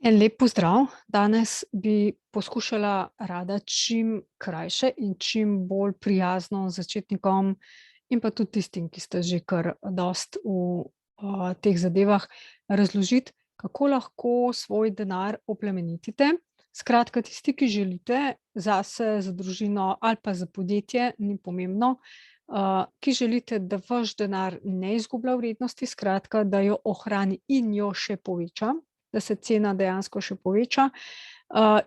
En lep pozdrav. Danes bi poskušala rada čim krajše in čim bolj prijazno začetnikom in pa tudi tistim, ki ste že kar dosti v, teh zadevah, razložiti, kako lahko svoj denar oplemenitite. Skratka, tisti, ki želite zase, za družino ali pa za podjetje, ni pomembno, ki želite, da vaš denar ne izgublja vrednosti, skratka, da jo ohrani in jo še poveča, da se cena dejansko še poveča.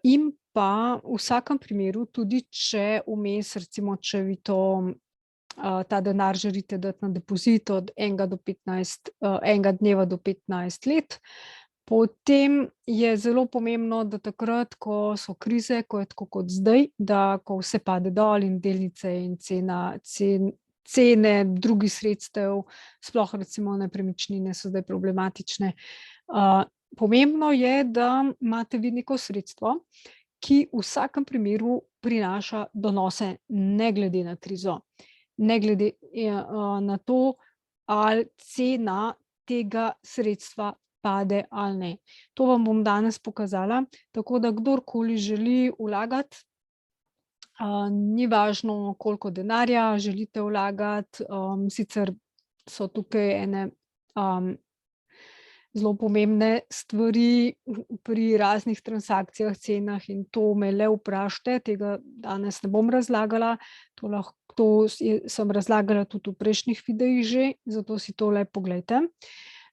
In pa v vsakem primeru, tudi če vmes, recimo, če vi to, ta denar želite dati na depozit od enega do 15, enega dneva do 15 let, potem je zelo pomembno, da takrat, ko so krize, ko je tako kot zdaj, da ko vse pade dol in delnice in cene drugih sredstev, sploh recimo nepremičnine so zdaj problematične. Pomembno je, da imate vi neko sredstvo, ki v vsakem primeru prinaša donose, ne glede na krizo, ne glede, na to, ali cena tega sredstva pade ali ne. To vam bom danes pokazala, tako da kdorkoli želi vlagati, ni važno, koliko denarja želite vlagati, sicer so tukaj ene, zelo pomembne stvari pri raznih transakcijah, cenah in to me le vprašajte, tega danes ne bom razlagala, to sem razlagala tudi v prejšnjih videih že, zato si to le poglejte.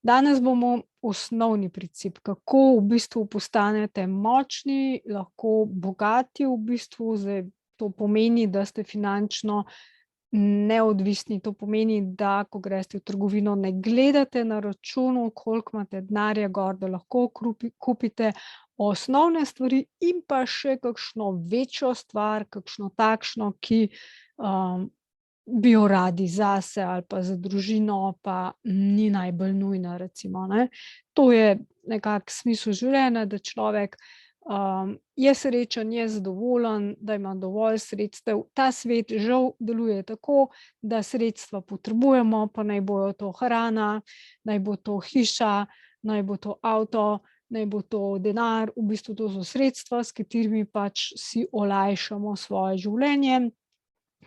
Danes bomo osnovni princip, kako v bistvu postanete močni, lahko bogati v bistvu, zdaj to pomeni, da ste finančno neodvisni, to pomeni, da ko greste v trgovino, ne gledate na računu, koliko imate denarja gor, da lahko kupite osnovne stvari in pa še kakšno večjo stvar, kakšno takšno, ki, bi jo radi zase ali pa za družino, pa ni najbolj nujna recimo, ne. To je nekako smisel življenja, da človek, je srečen, je zadovoljen, da ima dovolj sredstev. Ta svet žal deluje tako, da sredstva potrebujemo, pa naj bojo to hrana, naj bo to hiša, naj bo to avto, naj bo to denar, v bistvu to so sredstva, s katerimi pač si olajšamo svoje življenje,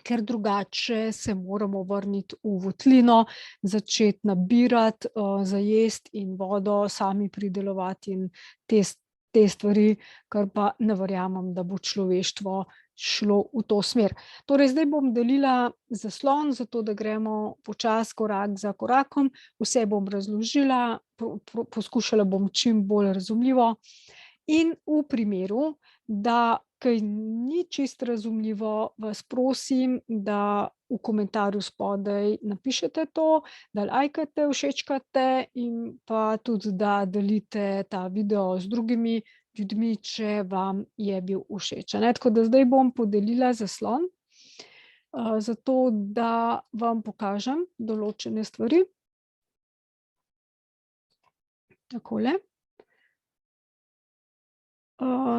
ker drugače se moramo vrniti v votlino, začeti nabirati, za jesti in vodo, sami pridelovati in te stvari, kar pa ne verjamem, da bo človeštvo šlo v to smer. Torej zdaj bom delila zaslon, zato da gremo počasi korak za korakom, vse bom razložila, poskušala bom čim bolj razumljivo in v primeru, da kaj ni čisto razumljivo, vas prosim, da v komentarju spodaj napišete to, da lajkate, všečkate in pa tudi, da delite ta video z drugimi ljudmi, če vam je bil všeč, a ne. Tako da zdaj bom podelila zaslon, zato da vam pokažem določene stvari. Takole.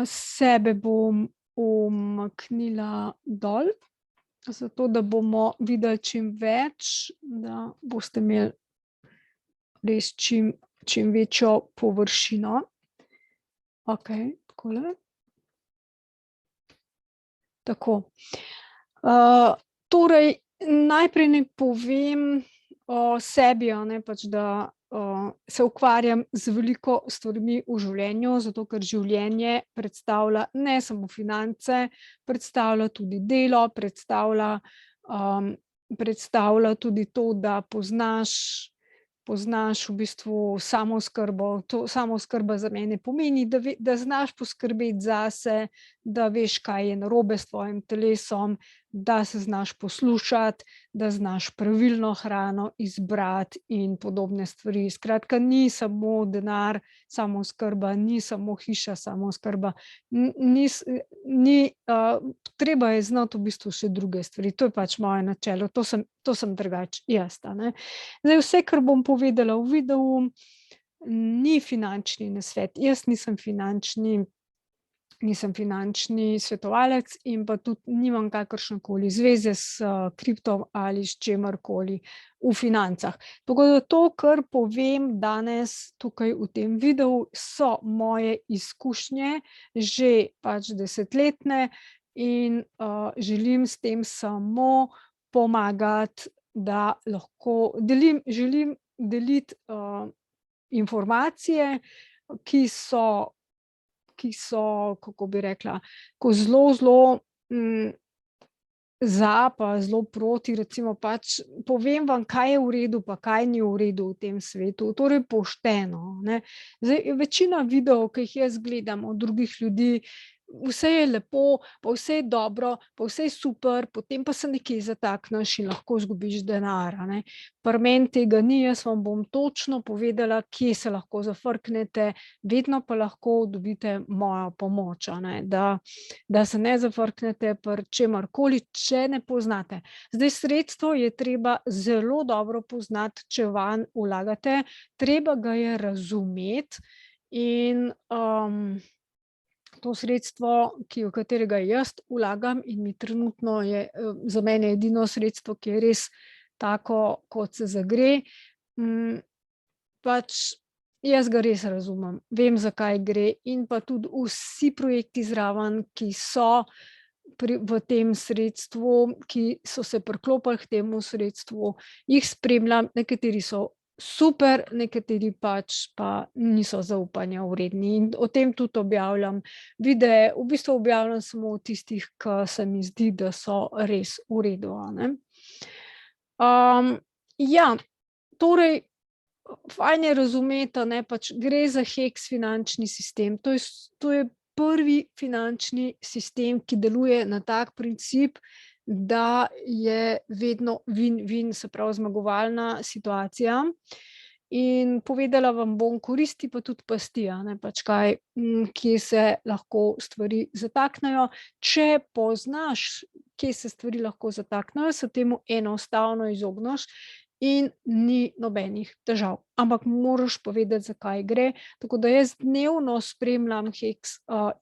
Sebe bom umaknila dol, zato da bomo videli čim več, da boste imeli res čim večjo površino. Okej, takole. Tako. Torej najprej naj povem o sebi, a ne, pač da, se ukvarjam z veliko stvarmi v življenju, zato ker življenje predstavlja ne samo finance, predstavlja tudi delo, predstavlja tudi to, da poznaš v bistvu samooskrbo. To samooskrba za mene pomeni, da znaš poskrbeti zase, da veš, kaj je narobe s tvojim telesom, da se znaš poslušati, da znaš pravilno hrano izbrati in podobne stvari. Skratka, ni samo denar samooskrba, ni samo hiša samooskrba, treba je znati v bistvu še druge stvari, to je pač moje načelo, to sem drugače jaz, a ne. Zdaj vse, kar bom povedala v videu, ni finančni nasvet, jaz nisem finančni nisem finančni svetovalec in pa tudi nimam kakršnekoli zveze s kripto ali s čemerkoli v financah. Tako da to, kar povem danes tukaj v tem videu, so moje izkušnje, že pač desetletne, in želim s tem samo pomagati, da lahko želim deliti informacije, ki so, kako bi rekla, ko zelo za pa zelo proti, recimo pač povem vam, kaj je v redu pa kaj ni v redu v tem svetu, torej pošteno, ne. Zdaj, večina videov, ki jih jaz gledam od drugih ljudi, vse je lepo, pa vse je dobro, pa vse je super, potem pa se nekje zatakneš in lahko izgubiš denar, a ne. Pri meni tega ni, jaz vam bom točno povedala, kje se lahko zafrknete, vedno pa lahko dobite mojo pomoč, a ne, da se ne zafrknete pri čemerkoli, če ne poznate. Zdaj, sredstvo je treba zelo dobro poznati, če vanj vlagate, treba ga je razumeti in to sredstvo, v katerega jaz vlagam in mi trenutno je za mene edino sredstvo, ki je res tako, kot se zagre, pač jaz ga res razumem, vem, za kaj gre, in pa tudi vsi projekti zraven, ki so v tem sredstvu, ki so se priklopili k temu sredstvu, jih spremljam, nekateri so super, nekateri pač pa niso zaupanja vredni, in o tem tudi objavljam videe, v bistvu objavljam samo o tistih, ki se mi zdi, da so res v redu, a ne. Ja, torej fajn je razumeti, a ne, pač gre za HEX finančni sistem, to je prvi finančni sistem, ki deluje na tak princip, da je vedno win-win, se pravi zmagovalna situacija, in povedala vam bom koristi pa tudi pasti, a ne, pač kaj, kje se lahko stvari zataknejo. Če poznaš, kje se stvari lahko zataknejo, se temu enostavno izogneš in ni nobenih težav, ampak moraš povedati, za kaj gre. Tako da jaz dnevno spremljam HEX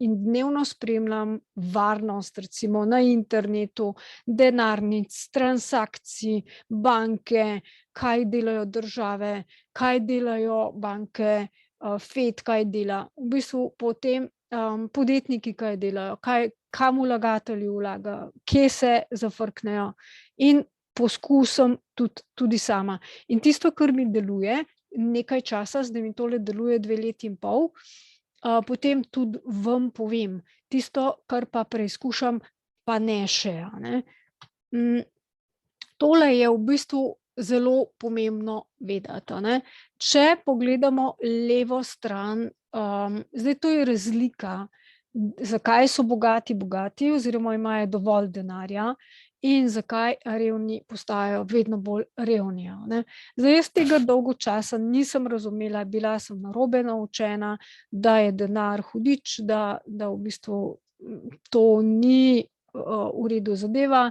in dnevno spremljam varnost, recimo na internetu, denarnic, transakcij, banke, kaj delajo države, kaj delajo banke, FED kaj dela, v bistvu potem podjetniki kaj delajo, kam vlagatelji vlagajo, kje se zafrknejo, in poskusim tudi sama. In tisto, kar mi deluje nekaj časa, zdaj mi tole deluje 2 leti in pol, potem tudi vam povem. Tisto, kar pa preizkušam, pa ne še, a ne. Tole je v bistvu zelo pomembno vedeti, a ne. Če pogledamo levo stran, zdaj to je razlika, zakaj so bogati oziroma imajo dovolj denarja in zakaj revni postajajo vedno bolj revni, a ne. Zdaj, jaz tega dolgo časa nisem razumela, bila sem narobe naučena, da je denar hudič, da v bistvu to ni v redu zadeva,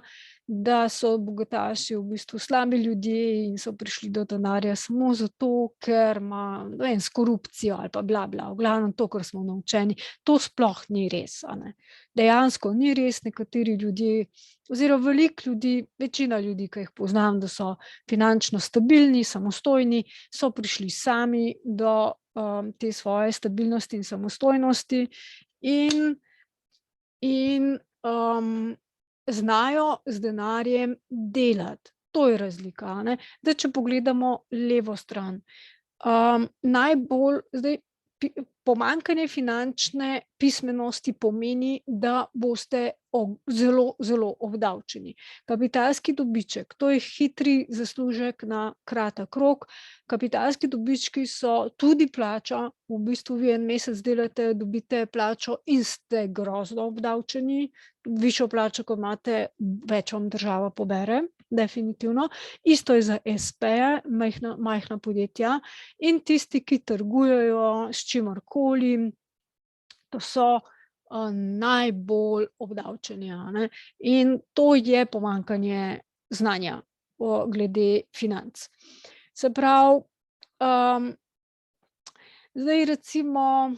da so bogataši v bistvu slabi ljudje in so prišli do denarja samo zato, ker ima, ne vem, s korupcijo ali pa bla, bla, v glavnem to, kar smo naučeni. To sploh ni res, a ne. Dejansko ni res, nekateri ljudje oziroma veliko ljudi, večina ljudi, ki jih poznam, da so finančno stabilni, samostojni, so prišli sami do te svoje stabilnosti in samostojnosti in znajo z denarjem delati. To je razlika, a ne. Zdaj, če pogledamo levo stran, zdaj pomanjkanje finančne pismenosti pomeni, da boste zelo, zelo obdavčeni. Kapitalski dobiček, to je hitri zaslužek na kratek rok. Kapitalski dobički so tudi plača, v bistvu vi en mesec delate, dobite plačo in ste grozno obdavčeni. Višjo plačo, ko imate, več vam država pobere, definitivno. Isto je za espeje, majhna podjetja, in tisti, ki trgujejo s čimerkoli, to so najbolj obdavčeni, a ne. In to je pomanjkanje znanja glede financ. Se pravi, zdaj recimo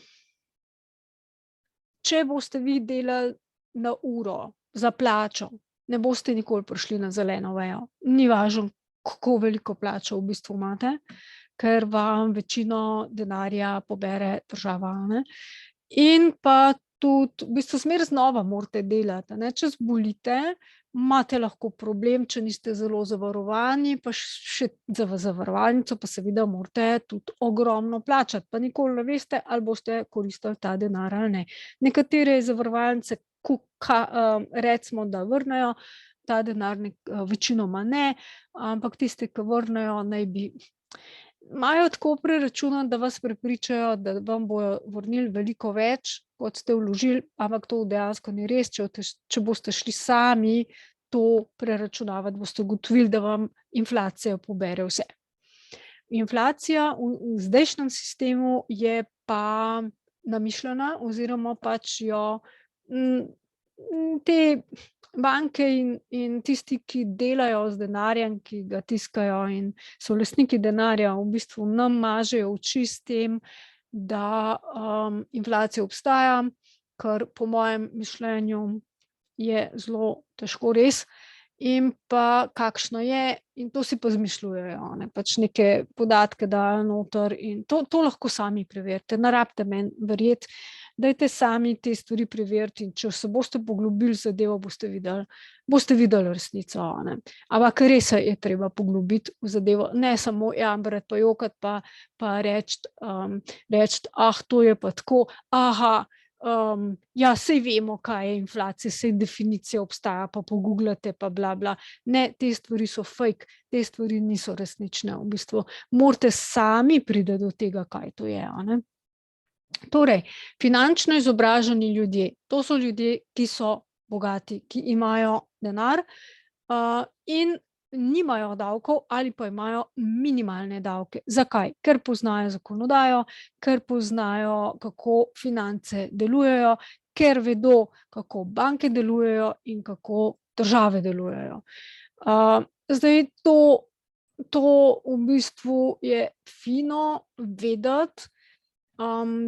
če boste vi delali na uro za plačo, ne boste nikoli prišli na zeleno vejo. Ni važno, kako veliko plačo v bistvu imate, ker vam večino denarja pobere država, ne. In pa tudi, v bistvu smer znova morate delati, ne. Če zbolite, imate lahko problem, če niste zelo zavarovani, pa še za zavarovalnico pa seveda morate tudi ogromno plačati, pa nikoli ne veste, ali boste koristili ta denar ali ne. Nekatere zavarovalnice recimo, da vrnejo ta denar, večinoma ne, ampak tiste, ki vrnejo, naj bi imajo tako preračunano, da vas prepričajo, da vam bojo vrnili veliko več, kot ste vložili, ampak to dejansko ni res. Če boste šli sami to preračunavati, boste ugotovili, da vam inflacija pobere vse. Inflacija v zdajšnjem sistemu je pa namišljena oziroma pač jo te banke in tisti, ki delajo z denarjem, ki ga tiskajo in so lastniki denarja, v bistvu nam mažejo oči s tem, da inflacija obstaja, kar po mojem mišljenju je zelo težko res. In pa kakšno je, in to si pa izmišljujejo, ne, pač neke podatke dajo noter in to lahko sami preverite, ne rabite meni verjeti, dajte sami te stvari preveriti, in če se boste poglobili v zadevo, boste videli resnico, ne. Ampak res se je treba poglobiti v zadevo, ne samo jamrati pa jokati pa reči, to je pa tako, ja, saj vemo, kaj je inflacija, saj definicija obstaja, pa pogooglate pa bla bla. Ne, te stvari so fake, te stvari niso resnične, v bistvu morate sami priti do tega, kaj to je, a ne. Torej, finančno izobraženi ljudje, to so ljudje, ki so bogati, ki imajo denar, in nimajo davkov ali pa imajo minimalne davke. Zakaj? Ker poznajo zakonodajo, ker poznajo, kako finance delujejo, ker vedo, kako banke delujejo in kako države delujejo. Zdaj to v bistvu je fino vedeti,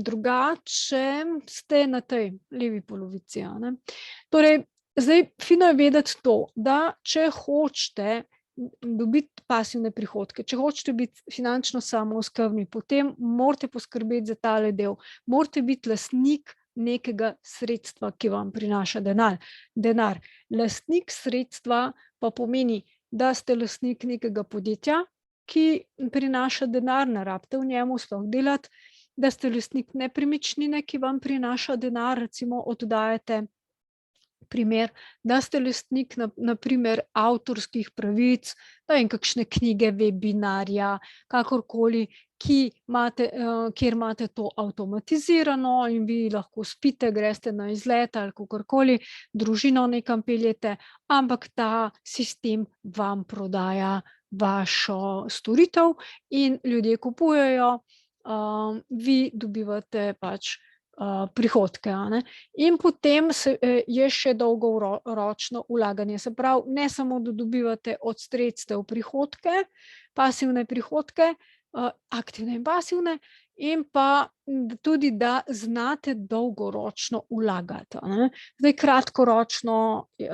drugače ste na tej levi polovici, a ne. Torej, zdaj fino je vedeti to, da če hočete dobiti pasivne prihodke, če hočete biti finančno samooskrbni, potem morate poskrbeti za tale del, morate biti lastnik nekega sredstva, ki vam prinaša denar. Lastnik sredstva pa pomeni, da ste lastnik nekega podjetja, ki prinaša denar, ne rabite v njemu sploh delati, da ste lastnik nepremičnine, ki vam prinaša denar, recimo oddajate primer, da ste lastnik na primer avtorskih pravic, ne vem, kakšne knjige, webinarja, kakorkoli, kjer imate to avtomatizirano in vi lahko spite, greste na izlet ali kakorkoli, družino nekam peljete, ampak ta sistem vam prodaja vašo storitev in ljudje kupujejo, vi dobivate pač prihodke, a ne. In potem je še dolgoročno vlaganje, se pravi, ne samo, da dobivate od sredstev prihodke, pasivne prihodke, aktivne in pasivne, in pa tudi, da znate dolgoročno vlagati, a ne. Zdaj kratkoročno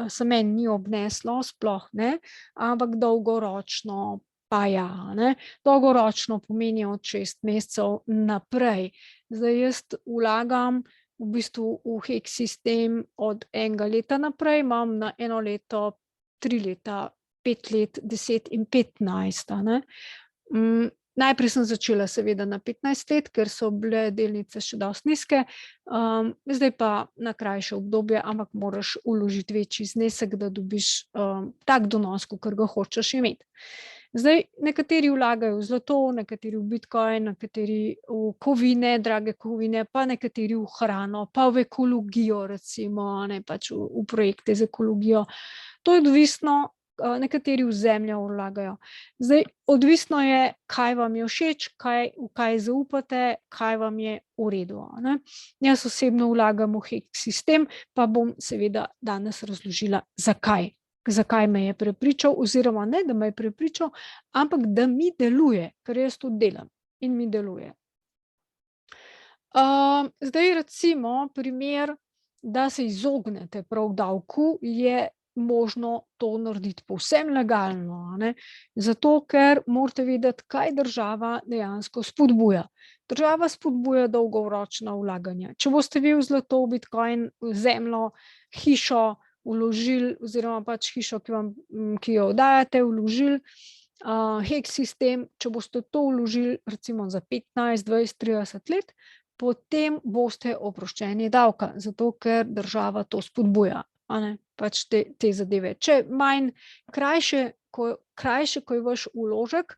se meni ni obneslo, sploh ne, ampak dolgoročno pa ja, a ne. Dolgoročno pomeni od 6 mesecev naprej. Zdaj jaz vlagam v bistvu v HEX sistem od 1 leta naprej, imam na 1 leto, 3 leta, 5 let, 10 in 15, a ne. Najprej sem začela seveda na 15 let, ker so bile delnice še dosti nizke, zdaj pa na krajše obdobje, ampak moraš vložiti večji znesek, da dobiš tak donos, kakor ga hočeš imeti. Zdaj, nekateri vlagajo v zlato, nekateri v bitcoin, nekateri v kovine, drage kovine, pa nekateri v hrano, pa v ekologijo recimo, a ne, pač v projekte z ekologijo. To je odvisno, nekateri v zemljo vlagajo. Zdaj, odvisno je, kaj vam je všeč, v kaj zaupate, kaj vam je v redu, a ne. Jaz osebno vlagam v HEX sistem, pa bom seveda danes razložila, zakaj me je prepričal, oziroma ne, da me je prepričal, ampak da mi deluje, ker jaz to delam in mi deluje. Zdaj recimo primer, da se izognete prav davku, je možno to narediti povsem legalno, ne. Zato, ker morate vedeti, kaj država dejansko spodbuja. Država spodbuja dolgoročna vlaganja. Če boste vi v zlato, bitcoin, v zemljo, hišo vložili oziroma pač hišo, ki jo oddajate, vložili, HEX sistem, če boste to vložili recimo za 15, 20, 30 let, potem boste oproščeni davka, zato ker država to spodbuja, a ne, pač te zadeve. Če krajše, ko je vaš vložek,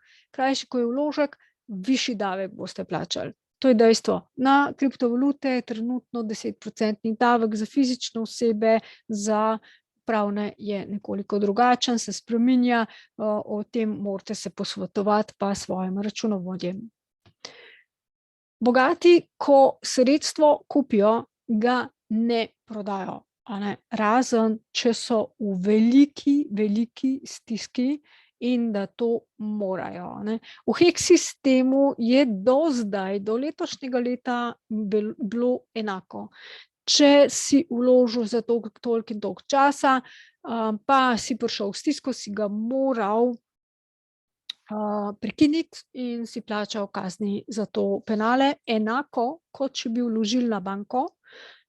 višji davek boste plačali. To je dejstvo. Na kriptovalute je trenutno 10% davek za fizične osebe, za pravne je nekoliko drugačen, se spreminja, o tem morate se posvetovati pa s svojim računovodjem. Bogati, ko sredstvo kupijo, ga ne prodajo, a ne, razen če so v veliki stiski in da to morajo, ne. V HEX sistemu je do zdaj, do letošnjega leta bilo enako. Če si vložil za toliko in toliko časa, pa si prišel v stisko, si ga moral prekiniti in si plačal kazni za to, penale, enako, kot če bi vložili na banko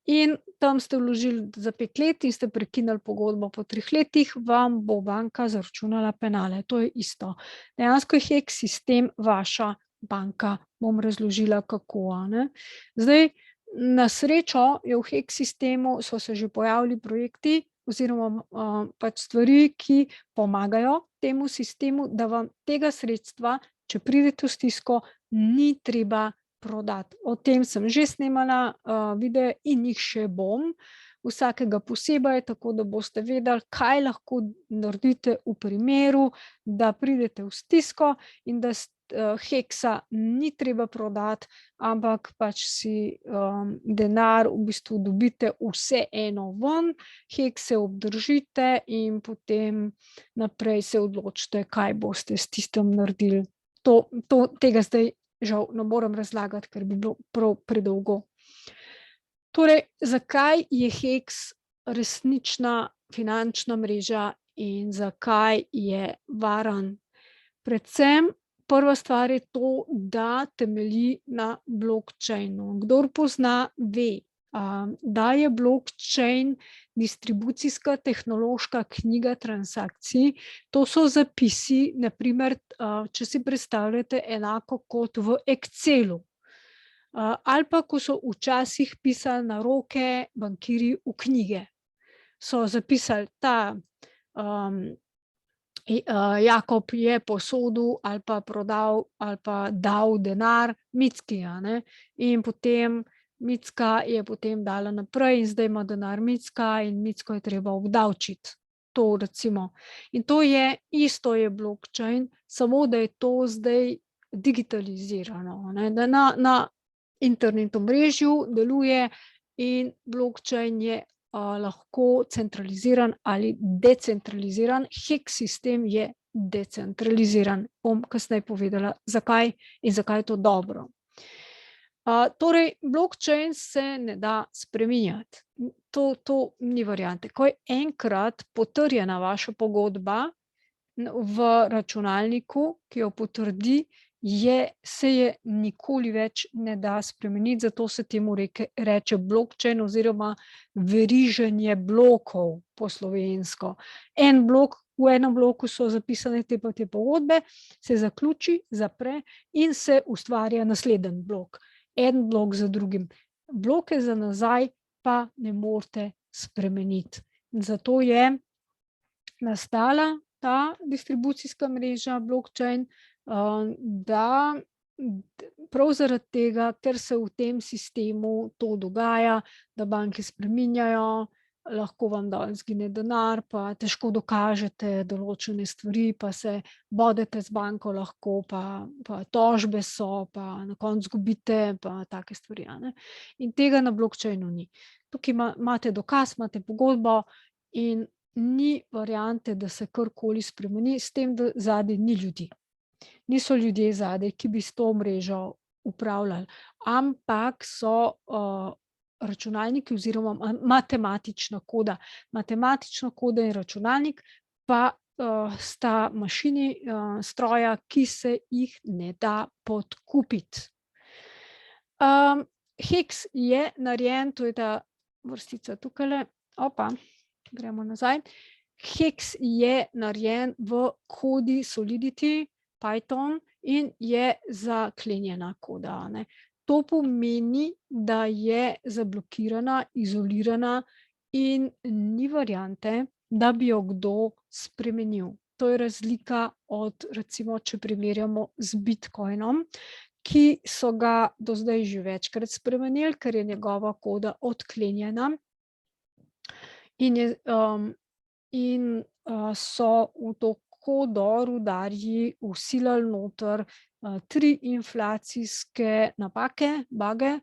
in tam ste vložili za 5 let in ste prekinili pogodbo po 3 letih, vam bo banka zaračunala penale. To je isto. Dejansko je HEX sistem vaša banka. Bom razložila, kako, a ne. Zdaj, na srečo je v HEX sistemu so se že pojavili projekti oziroma pač stvari, ki pomagajo temu sistemu, da vam tega sredstva, če pridete v stisko, ni treba prodati. O tem sem že snemala videe in jih še bom, vsakega posebej, tako da boste vedeli, kaj lahko naredite v primeru, da pridete v stisko in da HEX-a ni treba prodati, ampak pač si denar v bistvu dobite vseeno ven, HEX-e obdržite in potem naprej se odločite, kaj boste s tistim naredili. Tega zdaj žal ne morem razlagati, ker bi bilo prav predolgo. Torej, zakaj je HEX resnična finančna mreža in zakaj je varen? Predvsem prva stvar je to, da temelji na blockchainu. Kdor pozna, ve, da je blockchain distribucijska tehnološka knjiga transakcij. To so zapisi, na primer, če si predstavljate enako kot v Excelu. Ali pa, ko so včasih pisali na roke bankirji v knjige. So zapisali ta Jakob je posodil ali pa prodal ali pa dal denar Micki, a ne, in potem Micka je potem dala naprej in zdaj ima denar Micka in Micko je treba obdavčiti. To recimo. In to je, isto je blockchain, samo da je to zdaj digitalizirano, ne, da na internet omrežju deluje in blockchain je lahko centraliziran ali decentraliziran. HEX sistem je decentraliziran. Bom kasneje povedala, zakaj in zakaj je to dobro. Torej, blockchain se ne da spreminjati. To ni variante. Ko je enkrat potrjena vaša pogodba v računalniku, ki jo potrdi, se je nikoli več ne da spremeniti, zato se temu reče blockchain oziroma veriženje blokov po slovensko. V enem bloku so zapisane te pogodbe, se zaključi, zapre in se ustvarja naslednji blok. En blok za drugim. Bloke za nazaj pa ne morete spremeniti. Zato je nastala ta distribucijska mreža blockchain, da prav zaradi tega, ker se v tem sistemu to dogaja, da banke spreminjajo, lahko vam izgine denar, pa težko dokažete določene stvari, pa se bodete z banko lahko, pa tožbe so, pa na koncu izgubite, pa take stvari, a ne. In tega na blockchainu ni. Tukaj imate dokaz, imate pogodbo in ni variante, da se karkoli spremeni, s tem, da zadaj ni ljudi. Niso ljudje zadaj, ki bi s to mrežo upravljali, ampak so računalniki oziroma matematična koda. Matematična koda in računalnik pa sta mašini stroja, ki se jih ne da podkupiti. Hex je narejen, to je ta vrstica tukajle, gremo nazaj. Hex je narejen v kodi Solidity, Python in je zaklenjena koda, ne. To pomeni, da je zablokirana, izolirana in ni variante, da bi jo kdo spremenil. To je razlika od, recimo, če primerjamo z Bitcoinom, ki so ga do zdaj že večkrat spremenili, ker je njegova koda odklenjena in je, so v to kodo rudarji vsilili noter 3 inflacijske napake, buge,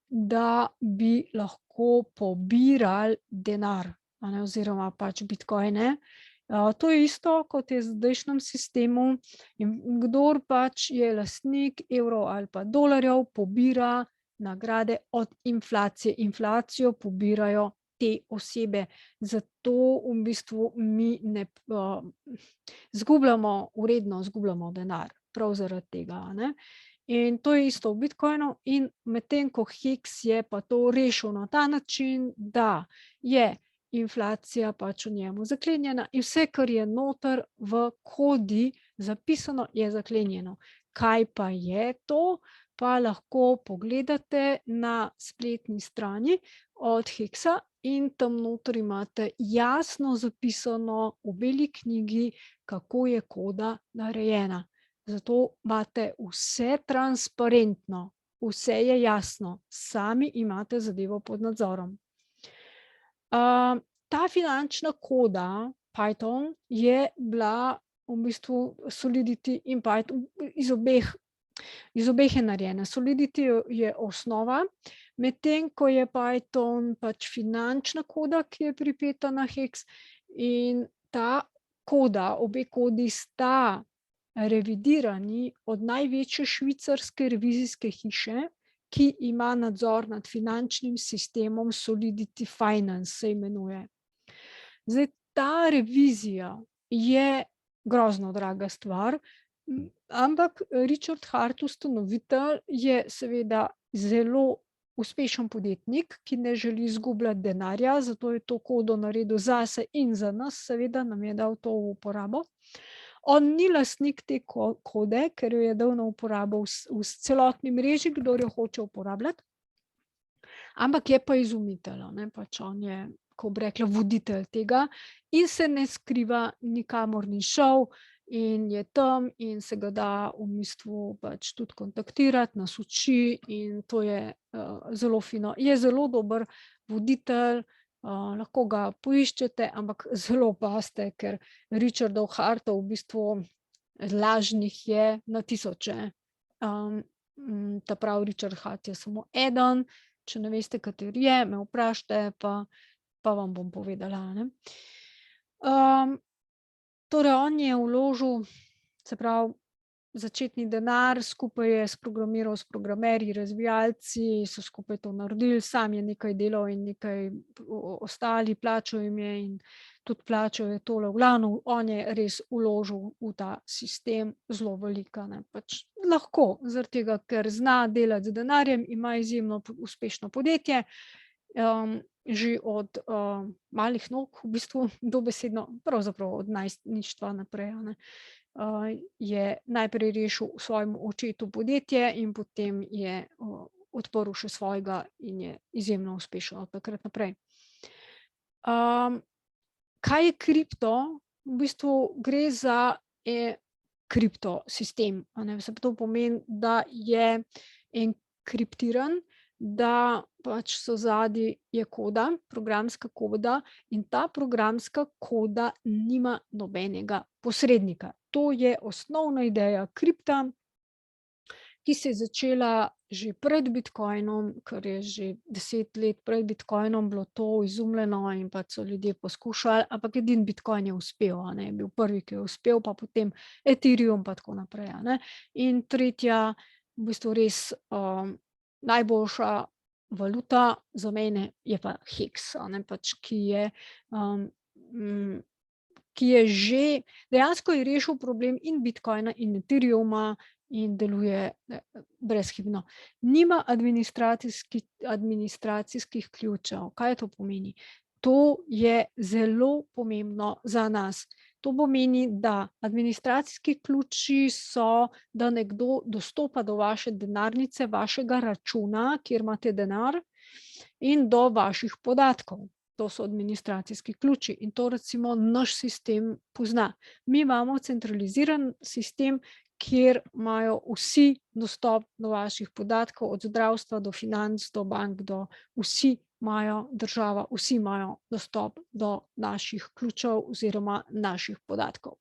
da bi lahko pobirali denar, a ne, oziroma pač bitcoine. To je isto, kot je v zdajšnjem sistemu, in kdor pač je lastnik evrov ali pa dolarjev, pobira nagrade od inflacije. Inflacijo pobirajo te osebe, zato v bistvu mi ne vredno izgubljamo denar, prav zaradi tega, a ne. In to je isto v Bitcoinu, in medtem ko Hex je pa to rešil na ta način, da je inflacija pač v njemu zaklenjena in vse, kar je noter v kodi zapisano, je zaklenjeno. Kaj pa je to, pa lahko pogledate na spletni strani od Hexa in tam noter imate jasno zapisano v beli knjigi, kako je koda narejena. Zato imate vse transparentno, vse je jasno, sami imate zadevo pod nadzorom. Ta finančna koda Python je bila v bistvu Solidity in Python, iz obeh je narejena. Solidity je osnova, medtem ko je Python pač finančna koda, ki je pripeta na Hex, in ta koda, obe kodi sta revidirani od največje švicarske revizijske hiše, ki ima nadzor nad finančnim sistemom, Solidity Finance se imenuje. Zdaj, ta revizija je grozno draga stvar, ampak Richard Heart, ustanovitelj, je seveda zelo uspešen podjetnik, ki ne želi izgubljati denarja, zato je to kodo naredil zase in za nas, seveda nam je dal to v uporabo. On ni lastnik te kode, ker jo je dal na uporabo v celotni mreži, kdor jo hoče uporabljati, ampak je pa izumitelj, ne, pač on je, ko bi rekla, voditelj tega in se ne skriva, nikamor ni šel in je tam in se ga da v bistvu pač tudi kontaktirati, nas uči in to je zelo fino. Je zelo dober voditelj, lahko ga poiščete, ampak zelo pazite, ker Richardov Heartov v bistvu lažnih je na tisoče. Ta pravi Richard Heart je samo eden, če ne veste, kateri je, me vprašajte, pa vam bom povedala, ne. Torej on je vložil, se pravi, začetni denar, skupaj je sprogramiral s programerji, razvijalci, so skupaj to naredili, sam je nekaj delal in nekaj ostali, plačal jim je in tudi plačal je tole. V glavnem, on je res vložil v ta sistem zelo veliko, ne, pač lahko, zaradi tega, ker zna delati z denarjem, ima izjemno uspešno podjetje, že od malih nog, v bistvu dobesedno, pravzaprav od najstništva naprej, a ne. Je najprej rešil svojemu očetu podjetje in potem je odprl še svojega in je izjemno uspešen od takrat naprej. Kaj je kripto? V bistvu gre za kriptosistem, a ne, to pomeni, da je enkriptiran, da pač zadaj je koda, programska koda, in ta programska koda nima nobenega posrednika. To je osnovna ideja kripta, ki se je začela že pred Bitcoinom, ker je že 10 let pred Bitcoinom bilo to izumljeno in pač so ljudje poskušali, ampak edini Bitcoin je uspel, a ne, je bil prvi, ki je uspel, pa potem Ethereum pa tako naprej, a ne. In tretja, v bistvu res najboljša valuta za mene je pa Hex, a ne, pač, ki je že dejansko je rešil problem in Bitcoina in Ethereuma in deluje, brezhibno. Nima administracijskih ključev. Kaj to pomeni? To je zelo pomembno za nas. To pomeni, da administracijski ključi so, da nekdo dostopa do vaše denarnice, vašega računa, kjer imate denar, in do vaših podatkov. To so administracijski ključi in to recimo naš sistem pozna. Mi imamo centraliziran sistem, kjer imajo vsi dostop do vaših podatkov, od zdravstva do financ, do bank, vsi imajo, država, vsi imajo dostop do naših ključev oziroma naših podatkov.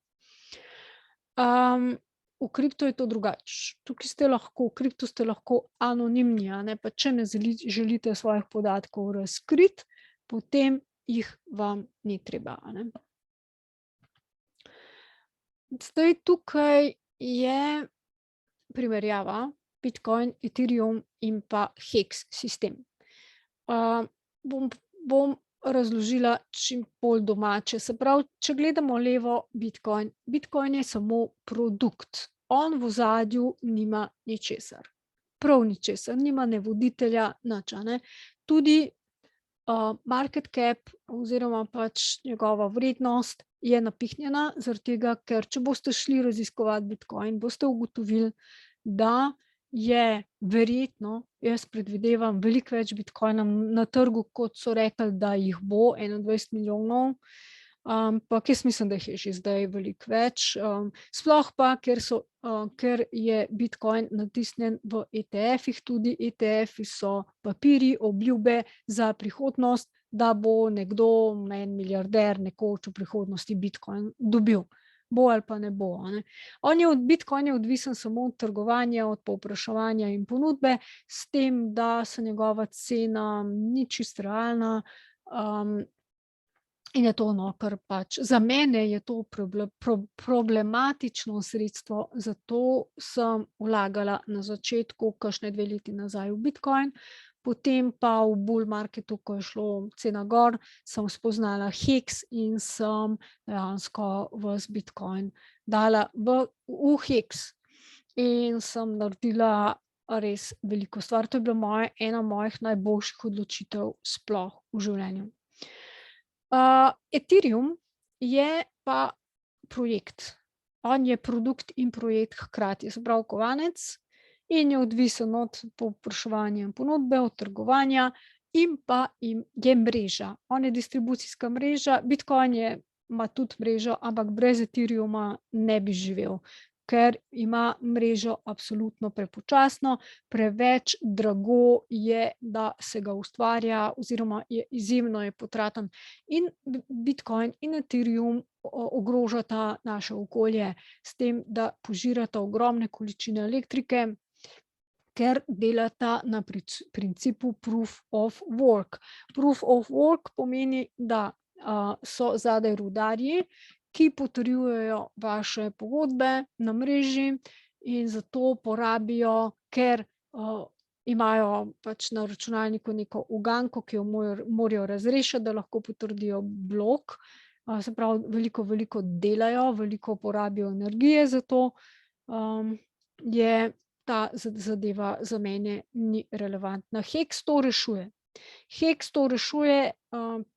V kripto je to drugače. Tukaj v kriptu ste lahko anonimni, a ne, pa če ne želite svojih podatkov razkriti, potem jih vam ni treba, a ne. Zdaj tukaj je primerjava Bitcoin, Ethereum in pa Hex sistem. Bom razložila čim bolj domače. Se pravi, če gledamo levo Bitcoin, Bitcoin je samo produkt. On v ozadju nima ničesar. Prav ničesar, nima ne voditelja, nič, a ne. Tudi market cap oziroma pač njegova vrednost je napihnjena, zaradi tega, ker če boste šli raziskovati Bitcoin, boste ugotovili, da je verjetno, jaz predvidevam, veliko več Bitcoina na trgu, kot so rekli, da jih bo, 21 milijonov, ampak jaz mislim, da jih je že zdaj veliko več, sploh pa, ker je Bitcoin natisnjen v ETF-ih, tudi ETF-i so papirji, obljube za prihodnost, da bo nekdo, en milijarder, nekoč v prihodnosti Bitcoin dobil. Bo ali pa ne bo, a ne. Bitcoin je odvisen samo od trgovanja, od povpraševanja in ponudbe, s tem, da se njegova cena ni čisto realna, in je to kar pač. Za mene je to problematično sredstvo, zato sem vlagala na začetku, kakšne 2 leti nazaj, v Bitcoin, potem pa v bull marketu, ko je šlo cena gor, sem spoznala Hex in sem dejansko ves Bitcoin dala v Hex. In sem naredila res veliko stvar. To je bila ena mojih najboljših odločitev sploh v življenju. Ethereum je pa projekt. On je produkt in projekt hkrati, se pravi kovanec, in je odvisen od povpraševanja in ponudbe, od trgovanja in pa je mreža. On je distribucijska mreža, Bitcoin ima tudi mrežo, ampak brez Ethereuma ne bi živel, ker ima mrežo absolutno prepočasno, preveč drago je, da se ga ustvarja, oziroma izjemno je potraten. In Bitcoin in Ethereum ogrožata naše okolje s tem, da požirata ogromne količine elektrike, ker delata na principu proof of work. Proof of work pomeni, da so zadaj rudarji, ki potrjujejo vaše pogodbe na mreži in zato porabijo, ker imajo pač na računalniku neko uganko, ki jo morajo razrešiti, da lahko potrdijo blok. Se pravi, veliko delajo, veliko porabijo energije, zato je ta zadeva za mene ni relevantna. Hex to rešuje. Hex to rešuje,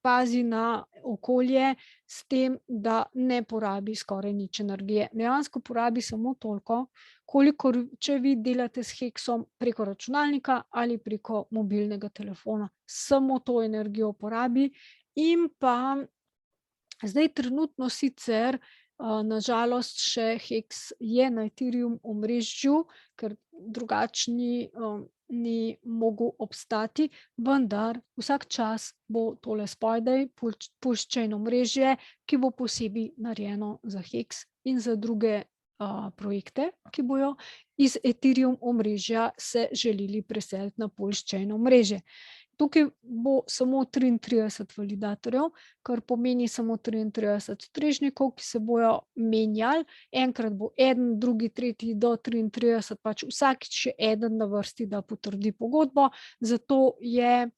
pazi na okolje s tem, da ne porabi skoraj nič energije. Dejansko porabi samo toliko, kolikor, če vi delate s Hexom preko računalnika ali preko mobilnega telefona. Samo to energijo porabi in pa zdaj trenutno sicer na žalost še Hex je na Ethereum omrežju, ker drugače ni mogel obstati, vendar vsak čas bo tole spodaj push chain omrežje, ki bo posebej narejeno za Hex in za druge projekte, ki bojo iz Ethereum omrežja se želeli preseliti na Polščen omrežje. Tukaj bo samo 33 validatorjev, kar pomeni samo 33 strežnikov, ki se bojo menjali. Enkrat bo eden, drugi, tretji do 33, pač vsakič še eden na vrsti, da potrdi pogodbo, zato ne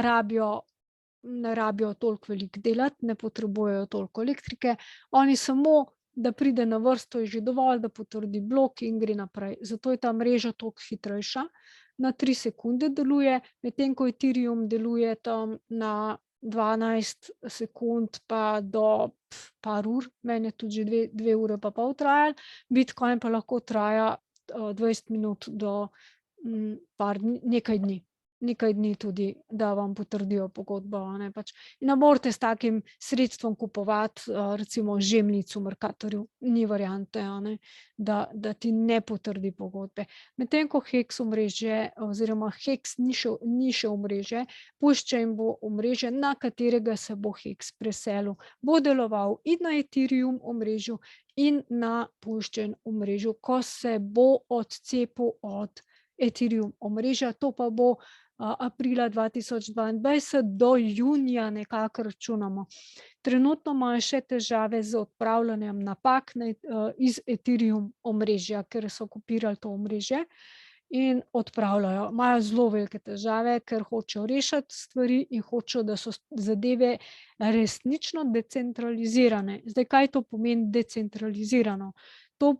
rabijo toliko veliko delati, ne potrebujejo toliko elektrike. Oni samo, da pride na vrsto, je že dovolj, da potrdi blok in gre naprej. Zato je ta mreža toliko hitrejša. Na 3 sekunde deluje, medtem ko Ethereum deluje tam na 12 sekund pa do par ur, meni je tudi že 2 ure pa pol trajalo, Bitcoin pa lahko traja 20 minut do nekaj dni tudi, da vam potrdijo pogodbo. Ne morete s takim sredstvom kupovati recimo žemljic v Mercatorju, ni variante, da ti ne potrdi pogodbe. Medtem ko Hex omrežje oziroma Hex ni še omrežje, Polščen bo omrežje, na katerega se bo Hex preselil. Bo deloval in na Ethereum omrežju in na Polščen omrežju, ko se bo odcepil od Ethereum omrežja, to pa bo aprila 2022 do junija nekako računamo. Trenutno imajo še težave z odpravljanjem napak iz Ethereum omrežja, ker so kopirali to omrežje in odpravljajo. Imajo zelo velike težave, ker hočejo rešiti stvari in hočejo, da so zadeve resnično decentralizirane. Zdaj, kaj to pomeni decentralizirano? To